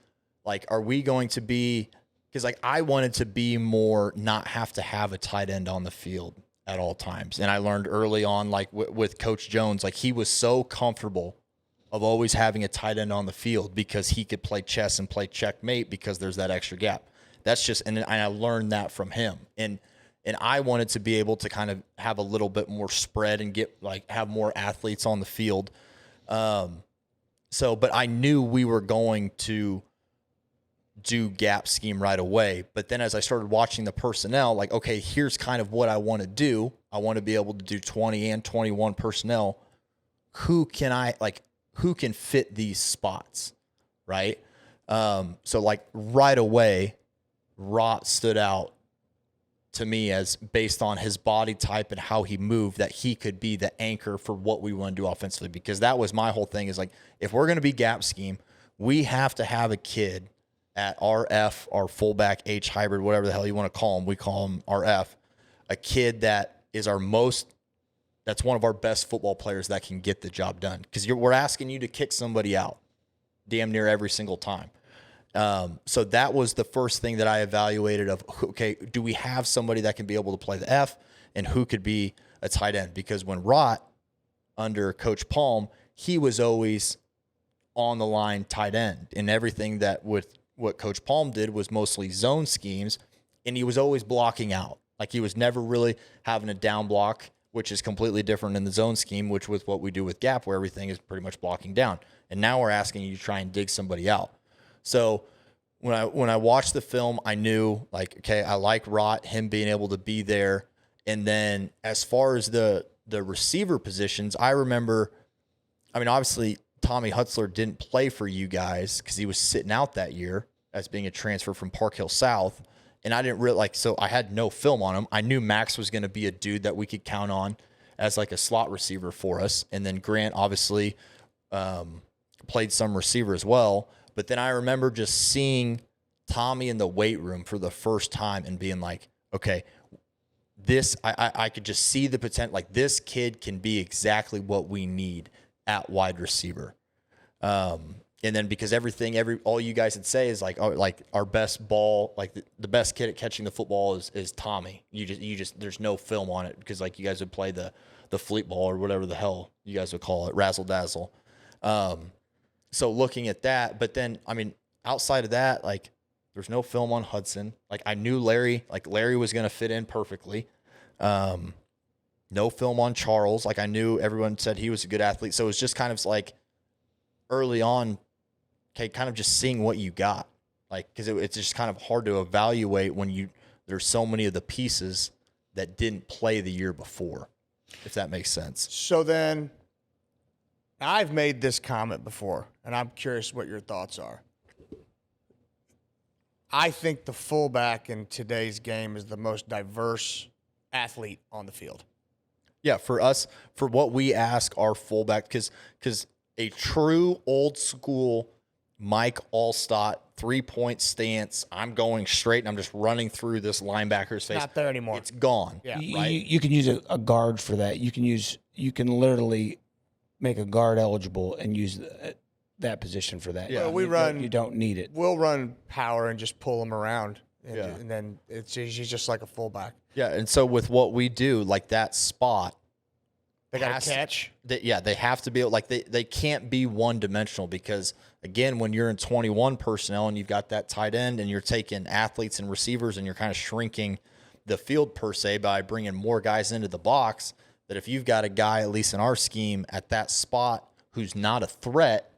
like, are we going to be, because like I wanted to be more, not have to have a tight end on the field at all times. And I learned early on, like with Coach Jones, like he was so comfortable of always having a tight end on the field because he could play chess and play checkmate because there's that extra gap. That's just, and I learned that from him. And I wanted to be able to kind of have a little bit more spread and have more athletes on the field. But I knew we were going to do gap scheme right away. But then as I started watching the personnel, like, okay, here's kind of what I want to do. I want to be able to do 20 and 21 personnel. Who can fit these spots, right? So like right away, Rott stood out to me as based on his body type and how he moved, that he could be the anchor for what we want to do offensively. Because that was my whole thing, is like, if we're going to be gap scheme, we have to have a kid at RF, our fullback, H hybrid, whatever the hell you want to call him. We call him RF, a kid that is that's one of our best football players that can get the job done. Because we're asking you to kick somebody out damn near every single time. So that was the first thing that I evaluated of, okay, do we have somebody that can be able to play the F, and who could be a tight end? Because when Rott, under Coach Palm, he was always on the line tight end, and everything that with what Coach Palm did was mostly zone schemes, and he was always blocking out. Like he was never really having a down block, which is completely different in the zone scheme, which with what we do with gap, where everything is pretty much blocking down. And now we're asking you to try and dig somebody out. So when I watched the film, I knew, like, okay, I like Rott, him being able to be there. And then as far as the receiver positions, I remember, I mean, obviously Tommy Hutzler didn't play for you guys because he was sitting out that year as being a transfer from Park Hill South. And I didn't really so I had no film on him. I knew Max was going to be a dude that we could count on as like a slot receiver for us. And then Grant obviously played some receiver as well. But then I remember just seeing Tommy in the weight room for the first time and being like, okay, I could just see the potential. Like, this kid can be exactly what we need at wide receiver. And then because all you guys would say is like, oh, like our best ball, like the best kid at catching the football is Tommy. You just there's no film on it because like you guys would play the fleet ball or whatever the hell you guys would call it, razzle dazzle. So looking at that, but then, I mean, outside of that, like there's no film on Hudson. Like I knew Larry was going to fit in perfectly. No film on Charles. Like I knew everyone said he was a good athlete. So it was just kind of like early on, okay, kind of just seeing what you got. Like, because it's just kind of hard to evaluate when there's so many of the pieces that didn't play the year before, if that makes sense. So then, I've made this comment before, and I'm curious what your thoughts are. I think the fullback in today's game is the most diverse athlete on the field. Yeah, for us, for what we ask our fullback, because a true old school Mike Allstott 3-point stance, I'm going straight and I'm just running through this linebacker's face. Not there anymore. It's gone. Yeah, right. You can use a guard for that. You can literally make a guard eligible and use that position for that. Yeah, well, you don't need it. We'll run power and just pull them around, Yeah. and then he's just like a fullback. Yeah, and so with what we do, like that spot, They got to catch. They have to be like they can't be one dimensional, because again, when you're in 21 personnel and you've got that tight end and you're taking athletes and receivers and you're kind of shrinking the field per se by bringing more guys into the box, that if you've got a guy, at least in our scheme, at that spot who's not a threat,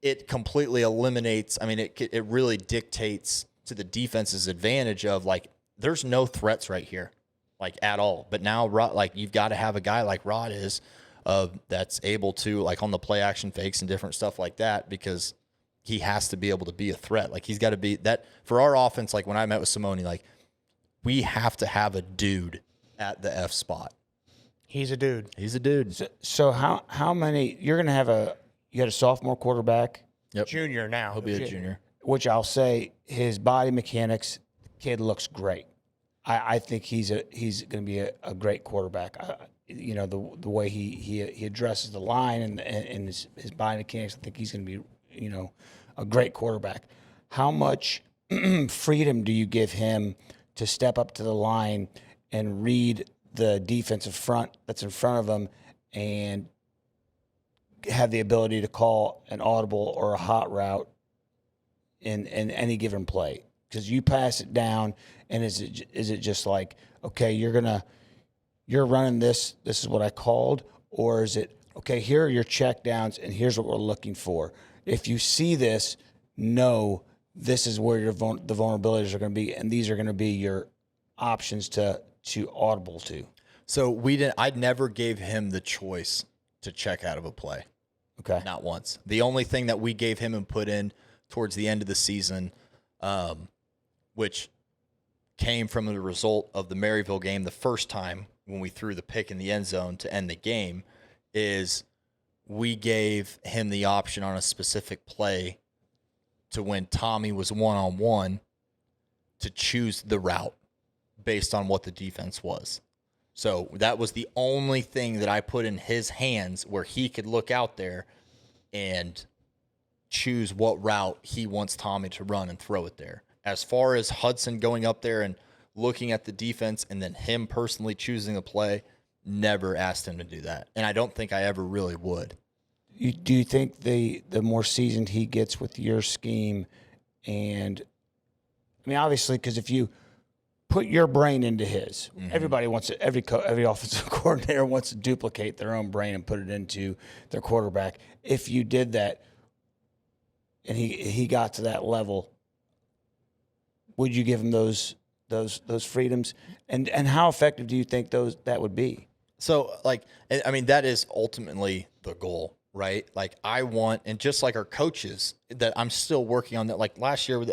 it completely eliminates. I mean, it really dictates to the defense's advantage of like, there's no threats right here, like at all. But now, like, you've got to have a guy like Rod is, that's able to, like, on the play action fakes and different stuff like that, because he has to be able to be a threat. Like, he's got to be that for our offense. Like when I met with Simone, like, we have to have a dude at the F spot. He's a dude. He's a dude. So how many you're going to have you got a sophomore quarterback? Yep. Junior now. He'll be a junior. Which I'll say his body mechanics, kid looks great. I think he's going to be a great quarterback. The way he addresses the line and his body mechanics, I think he's going to be a great quarterback. How much freedom do you give him to step up to the line and read the defensive front that's in front of him and have the ability to call an audible or a hot route in any given play? Because you pass it down, and is it just like, okay, you're running this is what I called, or is it, okay, here are your check downs and here's what we're looking for. If you see this, know this is where the vulnerabilities are going to be, and these are going to be your options to audible to. So I never gave him the choice to check out of a play. Okay. Not once. The only thing that we gave him and put in towards the end of the season, which came from the result of the Maryville game the first time when we threw the pick in the end zone to end the game, is we gave him the option on a specific play to when Tommy was one-on-one to choose the route based on what the defense was. So that was the only thing that I put in his hands where he could look out there and choose what route he wants Tommy to run and throw it there. As far as Hudson going up there and looking at the defense and then him personally choosing a play, never asked him to do that. And I don't think I ever really would. Do you think the more seasoned he gets with your scheme, and I mean, obviously, because if you put your brain into his, everybody wants it. Every offensive coordinator wants to duplicate their own brain and put it into their quarterback. If you did that, and he got to that level, would you give him those freedoms? And how effective do you think that would be? So, I mean, that is ultimately the goal, right? Like, I want, and just like our coaches, that I'm still working on that. Like last year,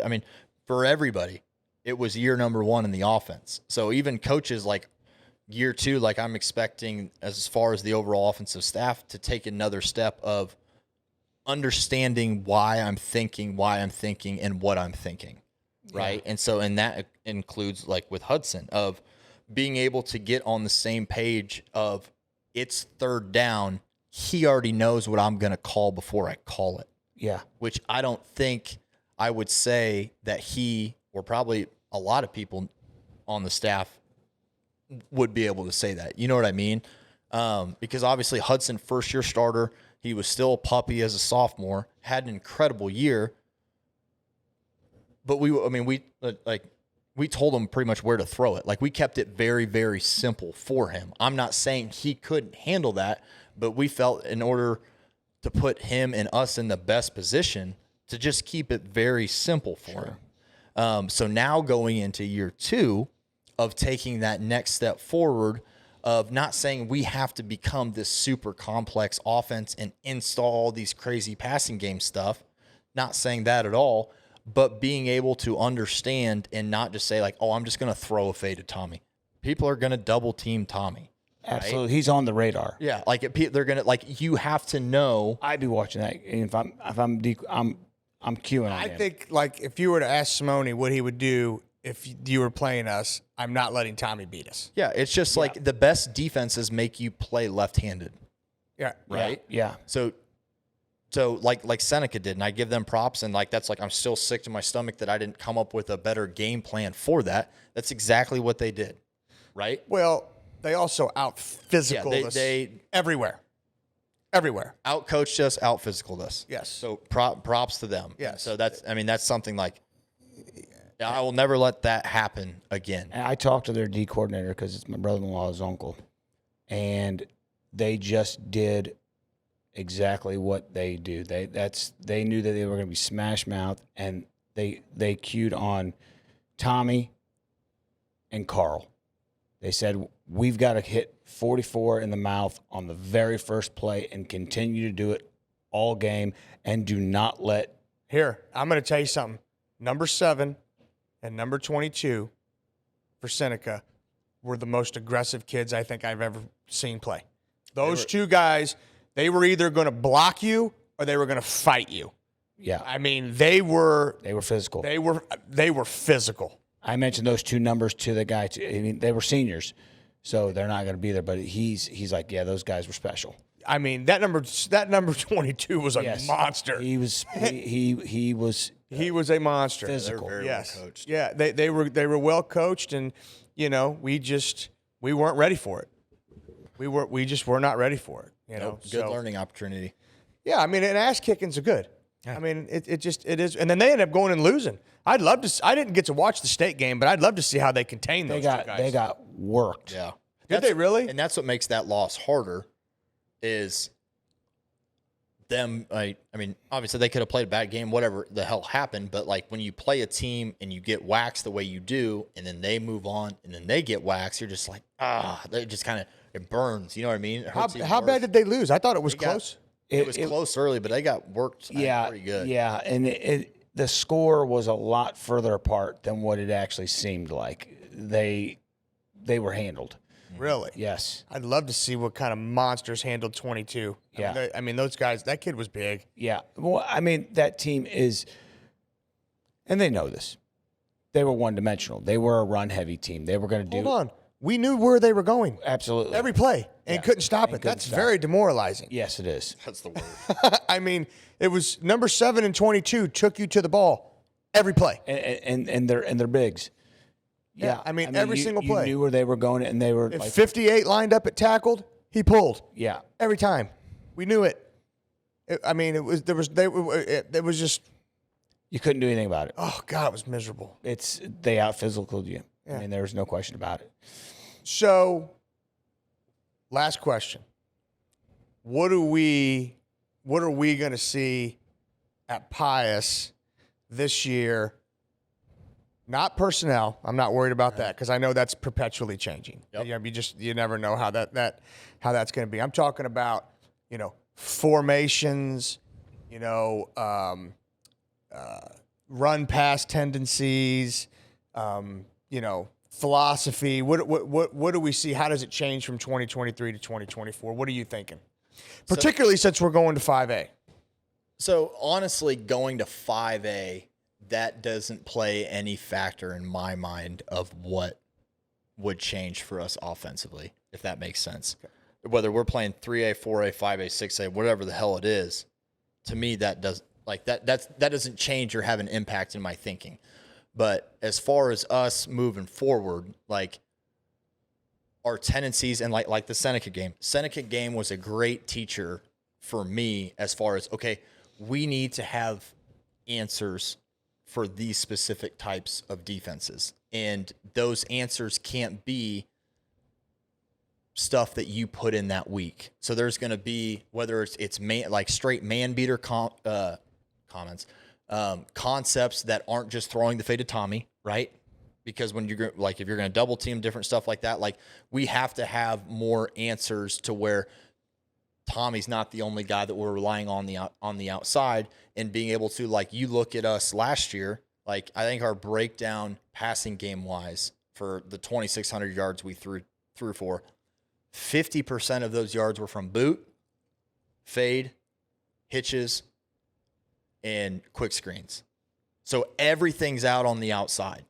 for everybody, it was year number 1 in the offense. So even coaches, like year 2, like I'm expecting as far as the overall offensive staff to take another step of understanding why I'm thinking, and what I'm thinking, right? Yeah. And that includes, like with Hudson, of being able to get on the same page of it's third down. He already knows what I'm going to call before I call it. Yeah. Which I don't think I would say that he, or probably a lot of people on the staff, would be able to say that. You know what I mean? Because obviously Hudson, first-year starter, he was still a puppy as a sophomore, had an incredible year. But we told him pretty much where to throw it. Like, we kept it very, very simple for him. I'm not saying he couldn't handle that, but we felt in order to put him and us in the best position to just keep it very simple for him. So now going into year 2 of taking that next step forward, of not saying we have to become this super complex offense and install all these crazy passing game stuff, not saying that at all, but being able to understand and not just say like, oh, I'm just going to throw a fade to Tommy. People are going to double team Tommy. Absolutely. Right? He's on the radar. Yeah. Like they're going to, like, you have to know. I'd be watching that. And if I'm queuing on I him. think, like, if you were to ask Simone what he would do if you were playing us, I'm not letting Tommy beat us. Yeah. It's just like the best defenses make you play left-handed. Yeah. Right. Yeah. So like Seneca did, and I give them props, and like that's like I'm still sick to my stomach that I didn't come up with a better game plan for that. That's exactly what they did, right? Well, they also out-physical us everywhere. Everywhere. Out-coached us, out-physicaled us. Yes. So props to them. Yes. So that's something like I will never let that happen again. And I talked to their D coordinator because it's my brother-in-law's uncle, and they just did exactly what they do. They knew that they were going to be smash mouth, and they cued on Tommy and Carl. They said, we've got to hit 44 in the mouth on the very first play and continue to do it all game, and do not let. Here, I'm going to tell you something. Number 7 and number 22 for Seneca were the most aggressive kids I think I've ever seen play. Those two guys, they were either going to block you or they were going to fight you. Yeah. I mean, they were physical. They were physical. I mentioned those two numbers to the guy. I mean, they were seniors, so they're not going to be there. But he's like, yeah, those guys were special. I mean, that number 22 was a monster. He was he was a monster. physical. They're very well coached. Yeah, they were well coached, and we weren't ready for it. We just were not ready for it. Good learning opportunity. Yeah, I mean, and ass kickings are good. I mean, it is, and then they end up going and losing. I didn't get to watch the state game, but I'd love to see how they contain those two guys. They got worked. Yeah. Did they really? And that's what makes that loss harder is them. I mean, obviously they could have played a bad game, whatever the hell happened. But like when you play a team and you get waxed the way you do, and then they move on and then they get waxed, you're just like, they just kind of, it burns. You know what I mean? It hurts even How worse. bad did they lose? I thought it was close. It was close early, but they got worked pretty good. Yeah, and the score was a lot further apart than what it actually seemed like. They were handled. Really? Yes. I'd love to see what kind of monsters handled 22. Yeah. I mean, those guys, that kid was big. Yeah. Well, I mean, that team is, and they know this. They were one-dimensional. They were a run-heavy team. They were going to do. Hold on. We knew where they were going. Absolutely. Every play and couldn't stop it. That's very demoralizing. Yes, it is. That's the word. I mean, it was number 7 and 22 took you to the ball every play. And they're bigs. Yeah, I mean, every single play. You knew where they were going, and they were If like, 58 lined up at tackled, he pulled yeah. every time. We knew it. It was just, You couldn't do anything about it. oh God, it was miserable. They out-physicaled you. Yeah. I mean, there was no question about it. So, last question: What are we going to see at Pius this year? Not personnel. I'm not worried about that because I know that's perpetually changing. Yep. You never know how that's going to be. I'm talking about formations, run pass tendencies, philosophy. What do we see? How does it change from 2023 to 2024? What are you thinking? Particularly since we're going to 5A. So honestly, going to 5A, that doesn't play any factor in my mind of what would change for us offensively, if that makes sense. Okay. Whether we're playing 3A, 4A, 5A, 6A, whatever the hell it is, to me that doesn't change or have an impact in my thinking. But as far as us moving forward, like our tendencies and like the Seneca game was a great teacher for me as far as, okay, we need to have answers for these specific types of defenses. And those answers can't be stuff that you put in that week. So there's going to be, whether it's straight man beater comments, concepts that aren't just throwing the fade to Tommy, right? Because when you're if you're going to double team, different stuff like that, like we have to have more answers to where Tommy's not the only guy that we're relying on the outside, and being able to, like, you look at us last year, like I think our breakdown passing game wise for the 2,600 yards we threw for, 50% of those yards were from boot, fade, hitches, and quick screens. So everything's out on the outside,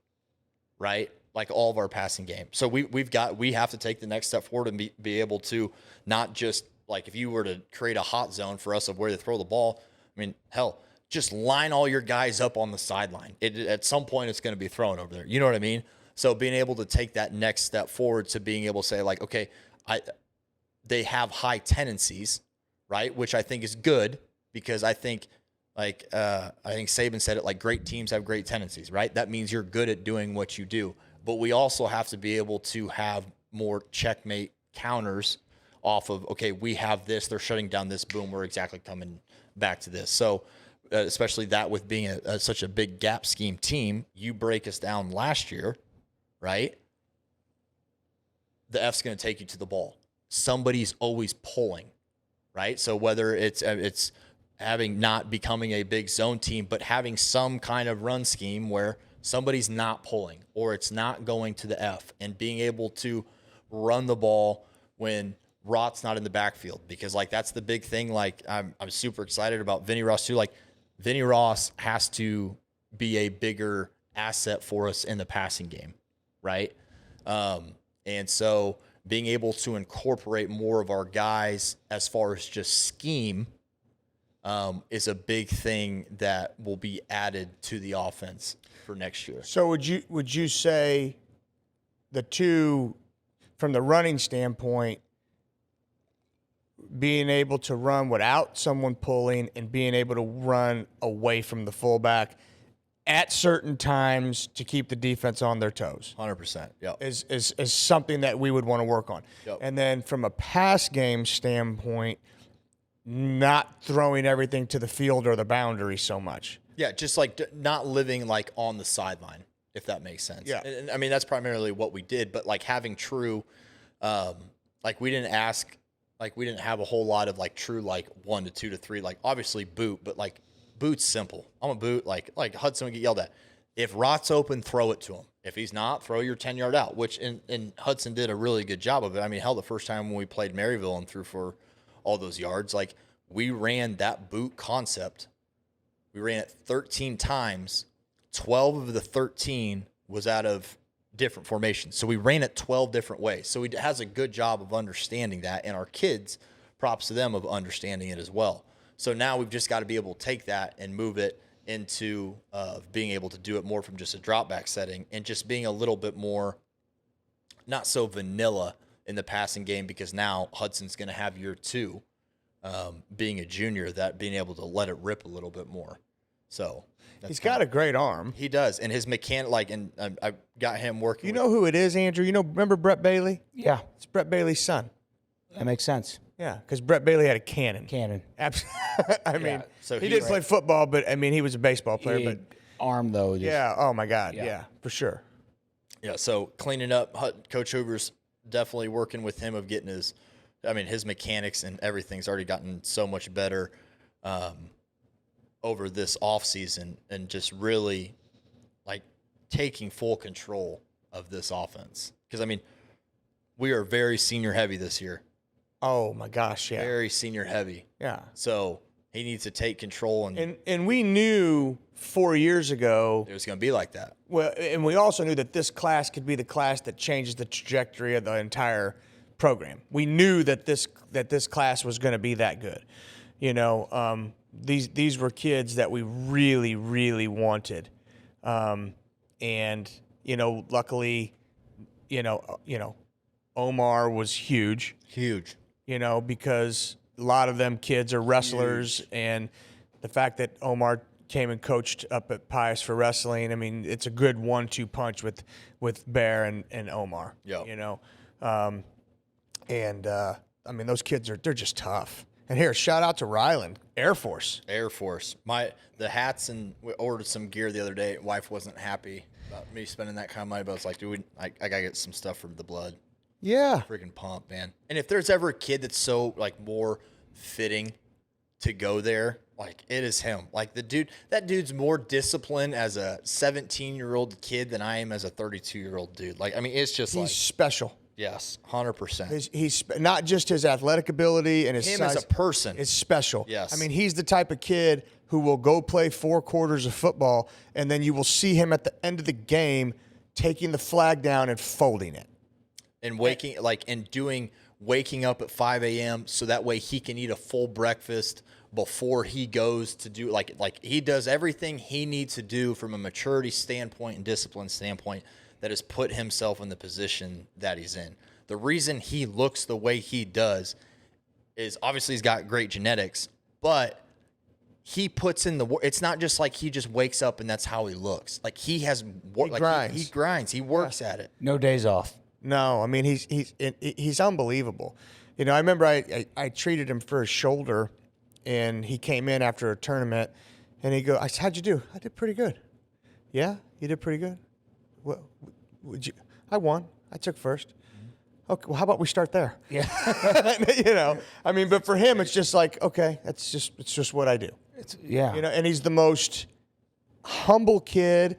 right? Like all of our passing game. So we have to take the next step forward and be able to not just, like, if you were to create a hot zone for us of where to throw the ball, I mean, hell, just line all your guys up on the sideline. At some point, it's going to be thrown over there. You know what I mean? So being able to take that next step forward to being able to say, like, okay, they have high tendencies, right? Which I think is good, because I think, I think Saban said it, like, great teams have great tendencies, right? That means you're good at doing what you do. But we also have to be able to have more checkmate counters off of, okay, we have this, they're shutting down this, boom, we're exactly coming back to this. So especially that with being such a big gap scheme team, you break us down last year, right? The F's going to take you to the ball. Somebody's always pulling, right? So whether it's having not becoming a big zone team, but having some kind of run scheme where somebody's not pulling or it's not going to the F, and being able to run the ball when Rott's not in the backfield, because, like, that's the big thing. Like, I'm super excited about Vinny Ross too. Like, Vinny Ross has to be a bigger asset for us in the passing game, right? And so being able to incorporate more of our guys as far as just scheme is a big thing that will be added to the offense for next year. So would you say the two, from the running standpoint, being able to run without someone pulling and being able to run away from the fullback at certain times to keep the defense on their toes 100%. Yeah. is something that we would want to work on. Yep. And then from a pass game standpoint, not throwing everything to the field or the boundary so much. Yeah, just like not living like on the sideline, if that makes sense. Yeah. And I mean, that's primarily what we did, but like having true, like we didn't have a whole lot of like true like 1 to 2 to 3, like obviously boot, but like boot's simple. I'm a boot, like Hudson would get yelled at. If Rott's open, throw it to him. If he's not, throw your 10-yard out, which and Hudson did a really good job of it. I mean, hell, the first time when we played Maryville and threw for all those yards, like we ran that boot concept. We ran it 13 times. 12 of the 13 was out of different formations. So we ran it 12 different ways. So he has a good job of understanding that, and our kids, props to them of understanding it as well. So now we've just got to be able to take that and move it into being able to do it more from just a drop back setting and just being a little bit more not so vanilla in the passing game, because now Hudson's going to have year 2 being a junior, that being able to let it rip a little bit more. So He's got a great arm. He does, and his mechanic, like, and I got him working. You know who it is, Andrew? Remember Brett Bailey? Yeah, It's Brett Bailey's son. that makes sense. Yeah, because Brett Bailey had a cannon. Cannon. I mean, so he he- did play football, but I mean, he was a baseball player. Big But arm though. Just, yeah, oh my God, Yeah. yeah, for sure. Yeah, so cleaning up, Coach Hoover's definitely working with him of getting his mechanics and everything's already gotten so much better over this offseason, and just really like taking full control of this offense. Because, I mean, we are very senior heavy this year. Oh my gosh, yeah, Very senior heavy. yeah. So he needs to take control, and And we knew 4 years ago. it was going to be like that. Well, and we also knew that this class could be the class that changes the trajectory of the entire program. We knew that this class was going to be that good. You know, these were kids that we really, really wanted, and you know, luckily, you know, Omar was huge. Huge. You know, because a lot of them kids are wrestlers, and the fact that Omar came and coached up at Pius for wrestling, I mean, it's a good 1-2 punch with Bear and Omar. Yeah. You know, I mean, those kids they're just tough. And here, shout out to Ryland, Air Force. Air Force. The hats, and we ordered some gear the other day. Wife wasn't happy about me spending that kind of money, but I was like, dude, I gotta get some stuff from the blood. Yeah. Freaking pump, man. And if there's ever a kid that's so like more fitting to go there, like it is him. Like that dude's more disciplined as a 17-year-old kid than I am as a 32-year-old dude. Like, I mean, it's just He's like, special. yes, 100%. He's not just his athletic ability and his Him size. as a person. It's special. Yes. I mean, he's the type of kid who will go play 4 quarters of football, and then you will see him at the end of the game taking the flag down and folding it. And waking up at 5 a.m. so that way he can eat a full breakfast before he goes to do like he does everything he needs to do from a maturity standpoint and discipline standpoint that has put himself in the position that he's in. The reason he looks the way he does is obviously he's got great genetics, but he puts in the work. It's not just like he just wakes up and that's how he looks. Like he has work. Grinds. He grinds. He works at it. No days off. No, I mean he's unbelievable. You know, I remember I treated him for his shoulder, and he came in after a tournament, and he I said, "How'd you do?" "I did pretty good." "Yeah, you did pretty good." "What would you?" "I won. I took first." "Okay, well, how about we start there?" Yeah. You know, I mean, but for him, it's just like, okay, it's just what I do. Yeah. You know, and he's the most humble kid.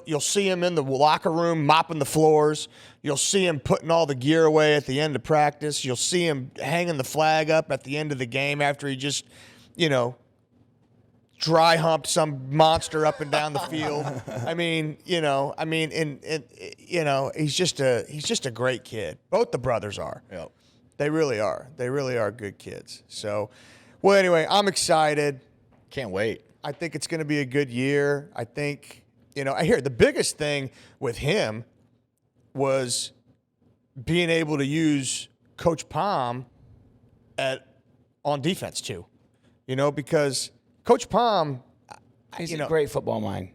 You'll see him in the locker room mopping the floors. You'll see him putting all the gear away at the end of practice. You'll see him hanging the flag up at the end of the game after he just, you know, dry humped some monster up and down the field. He's just a great kid. Both the brothers are. Yep. They really are. They really are good kids. So, well, anyway, I'm excited. Can't wait. I think it's going to be a good year. I think, I hear the biggest thing with him was being able to use Coach Palm on defense too, because Coach Palm, He's a great football mind.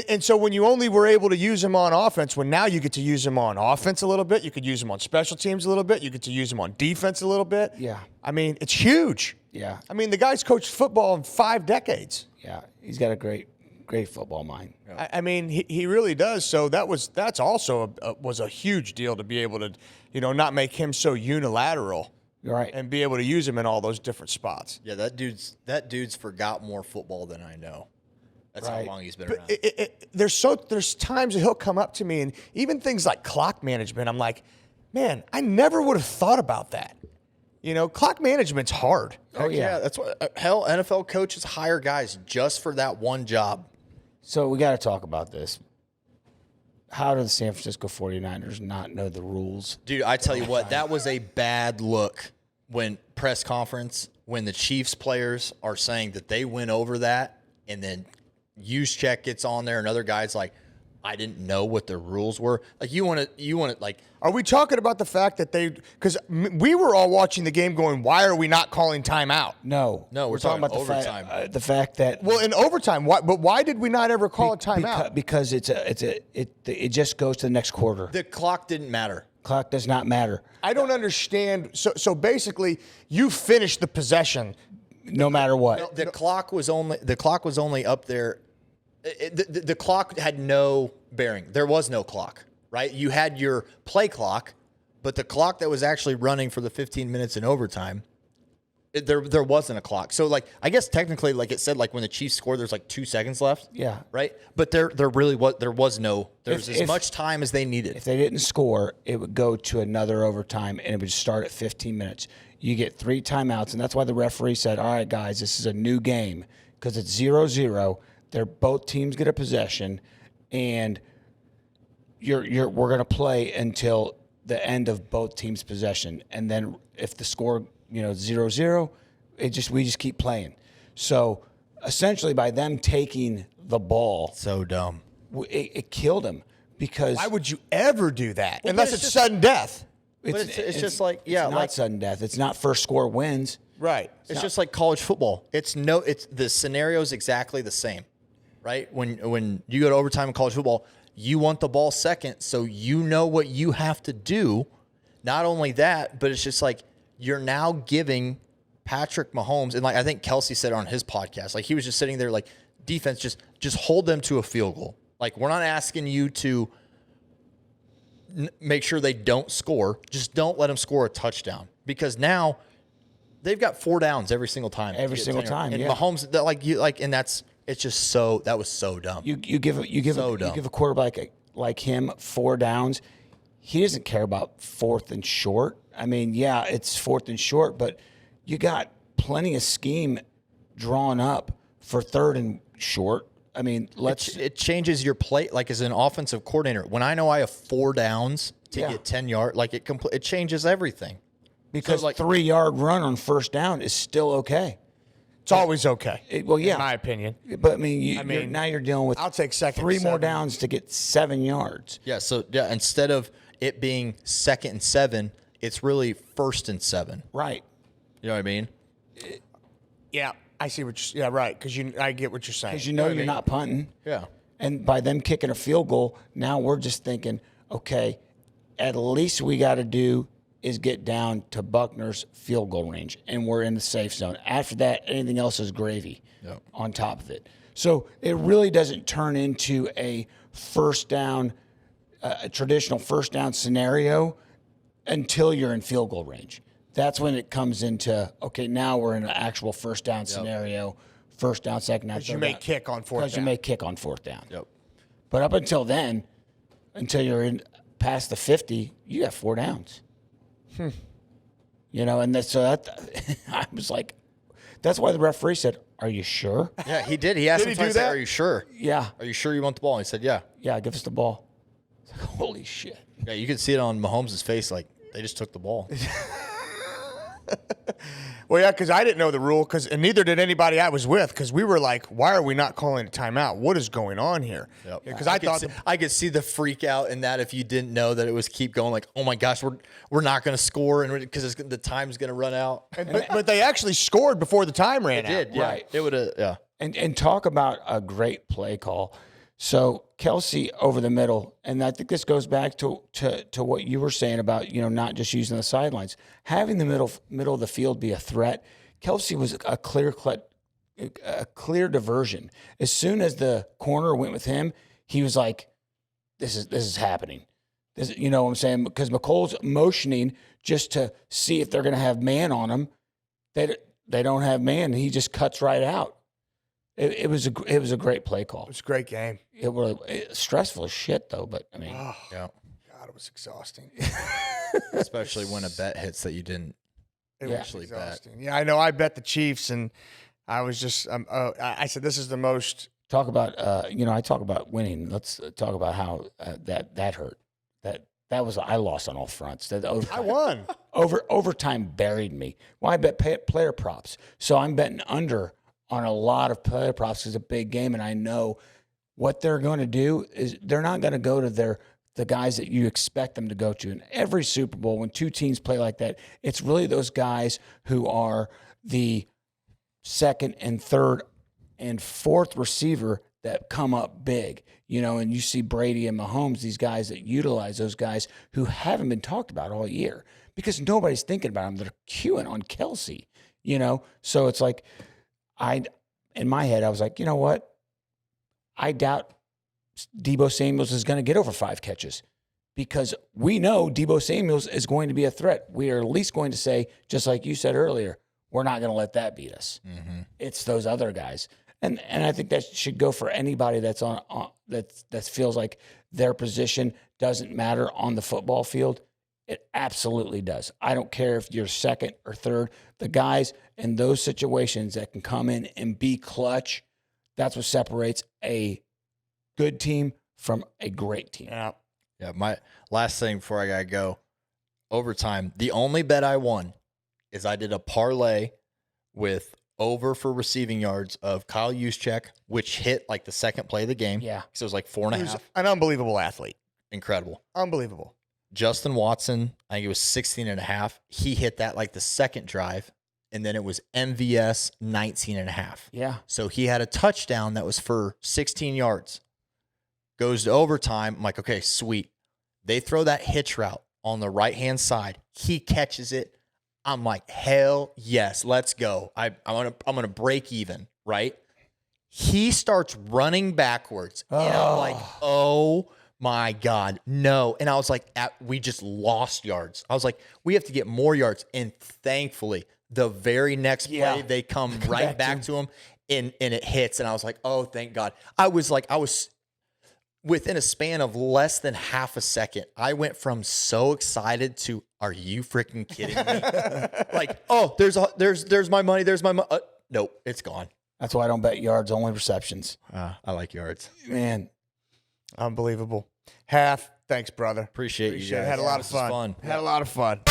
and so when you only were able to use him on offense, when now you get to use him on offense a little bit, you could use him on special teams a little bit, you get to use him on defense a little bit. Yeah. I mean, it's huge. Yeah. I mean, the guy's coached football in 5 decades. Yeah. He's got a great football mind. I mean, he really does. So that's also was a huge deal to be able to, not make him so unilateral. Right. And be able to use him in all those different spots. Yeah, that dude's forgot more football than I know. That's Right. how long he's been around. There's times that he'll come up to me, and even things like clock management, I'm like, man, I never would have thought about that. Clock management's hard. Oh, yeah. That's what hell NFL coaches hire guys just for that one job. So we got to talk about this. How do the San Francisco 49ers not know the rules? Dude, I tell you what, that was a bad look when press conference, when the Chiefs players are saying that they went over that, and then Juszczyk gets on there and other guys like, I didn't know what the rules were. Like, you want to like. Are we talking about the fact that because we were all watching the game going, why are we not calling timeout? No, we're talking about overtime. The fact that Well, in overtime, why did we not ever call a timeout? because it just goes to the next quarter. The clock didn't matter. Clock does not matter. I don't understand. So basically, you finished the possession. No matter what. The clock was only up there. The clock had no bearing. There was no clock, right? You had your play clock, but the clock that was actually running for the 15 minutes in overtime, there wasn't a clock. So, like, I guess technically, like it said, like when the Chiefs scored, there's like 2 seconds left. Yeah. Right? But there was as much time as they needed. If they didn't score, it would go to another overtime, and it would start at 15 minutes. You get 3 timeouts, and that's why the referee said, all right, guys, this is a new game because it's 0-0. Both teams get a possession, and we're going to play until the end of both teams' possession. And then if the score, 0-0, we just keep playing. So essentially, by them taking the ball, So dumb. it killed them because Why would you ever do that? Well, Unless but it's it's just- sudden death. But it's just like, yeah, it's not like sudden death. It's not first score wins. Right. it's just like college football. It's the scenario is exactly the same, right? When you go to overtime in college football, you want the ball second, so you know what you have to do. Not only that, but it's just like you're now giving Patrick Mahomes, and like I think Kelsey said on his podcast, like he was just sitting there like, defense, just hold them to a field goal. Like, we're not asking you to make sure they don't score. Just don't let them score a touchdown, because now they've got 4 downs every single time. Every single time, And yeah. Mahomes, and it's just that was so dumb. You give a quarterback like him 4 downs. He doesn't care about 4th and short. I mean, yeah, it's 4th and short, but you got plenty of scheme drawn up for 3rd and short. I mean, it changes your play. Like, as an offensive coordinator, when I know I have 4 downs to get 10 yards, like it changes everything. because so, like, 3-yard run on 1st down is still okay. It's always okay. Well, yeah, In my opinion. but I mean, now you're dealing with I'll take 2nd 3 and more 7. downs to get 7 yards. Yeah. So instead of it being 2nd and 7, it's really 1st and 7. Right. You know what I mean? Yeah, I see what you're. Yeah, right. Because I get what you're saying. Because you know you're not punting. Yeah. And by them kicking a field goal, now we're just thinking, okay, at least we got to do is get down to Buckner's field goal range, and we're in the safe zone. After that, anything else is gravy on top of it. So it really doesn't turn into a first down, a traditional first down scenario until you're in field goal range. That's when it comes into, okay, now we're in an actual first down scenario, first down, second down. Because you may kick on 4th down. Because you may kick on 4th down. Yep. But up until then, until you're in past the 50, you got 4 downs. You know, and I was like, That's why the referee said, "Are you sure?" Yeah, he did. He asked Did him he do twice, that? "Are you sure? Yeah, Are you sure you want the ball?" And he said, "Yeah." yeah. Give us the ball. It's like, holy shit. Yeah, you could see it on Mahomes' face, like they just took the ball. Well, yeah, because I didn't know the rule, and neither did anybody I was with, because we were like, why are we not calling a timeout? What is going on here? Because I thought I could see the freak out in that if you didn't know that it was keep going, like, oh my gosh, we're not going to score, and because the time's going to run out. but they actually scored before the time ran out. It did, yeah. Right. It would have, yeah. And talk about a great play call. So Kelsey over the middle, and I think this goes back to what you were saying about, not just using the sidelines, having the middle of the field be a threat. Kelsey was a clear diversion. As soon as the corner went with him, he was like, "This is happening." You know what I'm saying? Because McColl's motioning just to see if they're going to have man on him. They don't have man. And he just cuts right out. It was a great play call. It was a great game. It was stressful as shit though, but I mean, Oh, Yeah. God, it was exhausting. Especially when a bet hits that you didn't It Yeah. was actually bet. exhausting. Yeah, I know. I bet the Chiefs, and I was just, I said, this is the most. talk about I talk about winning. Let's talk about how that hurt. That was I lost on all fronts. That I won. overtime buried me. Well, I bet player props, so I'm betting under on a lot of player props. It's a big game, and I know what they're going to do is they're not going to go to the guys that you expect them to go to. In every Super Bowl, when two teams play like that, it's really those guys who are the second and third and fourth receiver that come up big, and you see Brady and Mahomes, these guys that utilize those guys who haven't been talked about all year because nobody's thinking about them. They're queuing on Kelsey, So it's like, in my head, I was like, you know what? I doubt Deebo Samuels is going to get over 5 catches because we know Deebo Samuels is going to be a threat. We are at least going to say, just like you said earlier, we're not going to let that beat us. Mm-hmm. It's those other guys. And I think that should go for anybody that's on that feels like their position doesn't matter on the football field. It absolutely does. I don't care if you're second or third. The guys in those situations that can come in and be clutch, that's what separates a good team from a great team. Yeah. Yeah, my last thing before I got to go, overtime, the only bet I won is I did a parlay with over for receiving yards of Kyle Juszczyk, which hit like the second play of the game. Yeah. So it was like 4.5. Who's an unbelievable athlete. Incredible. Unbelievable. Justin Watson, I think it was 16.5. He hit that like the second drive, and then it was MVS 19.5. Yeah. So he had a touchdown that was for 16 yards. Goes to overtime. I'm like, okay, sweet. They throw that hitch route on the right-hand side. He catches it. I'm like, hell yes, let's go. I'm gonna break even, right? He starts running backwards. And I'm like, oh my God, no. And I was like, we just lost yards. I was like, we have to get more yards. And thankfully, the very next play, they come right back to him and it hits. And I was like, oh, thank God. I was within a span of less than half a second, I went from so excited to, are you freaking kidding me? Like, oh, there's my money. There's my money. Nope, it's gone. That's why I don't bet yards, only receptions. I like yards. Man. Unbelievable. Thanks, brother. Appreciate you guys. Had a lot of This was fun. fun. Had a lot of fun.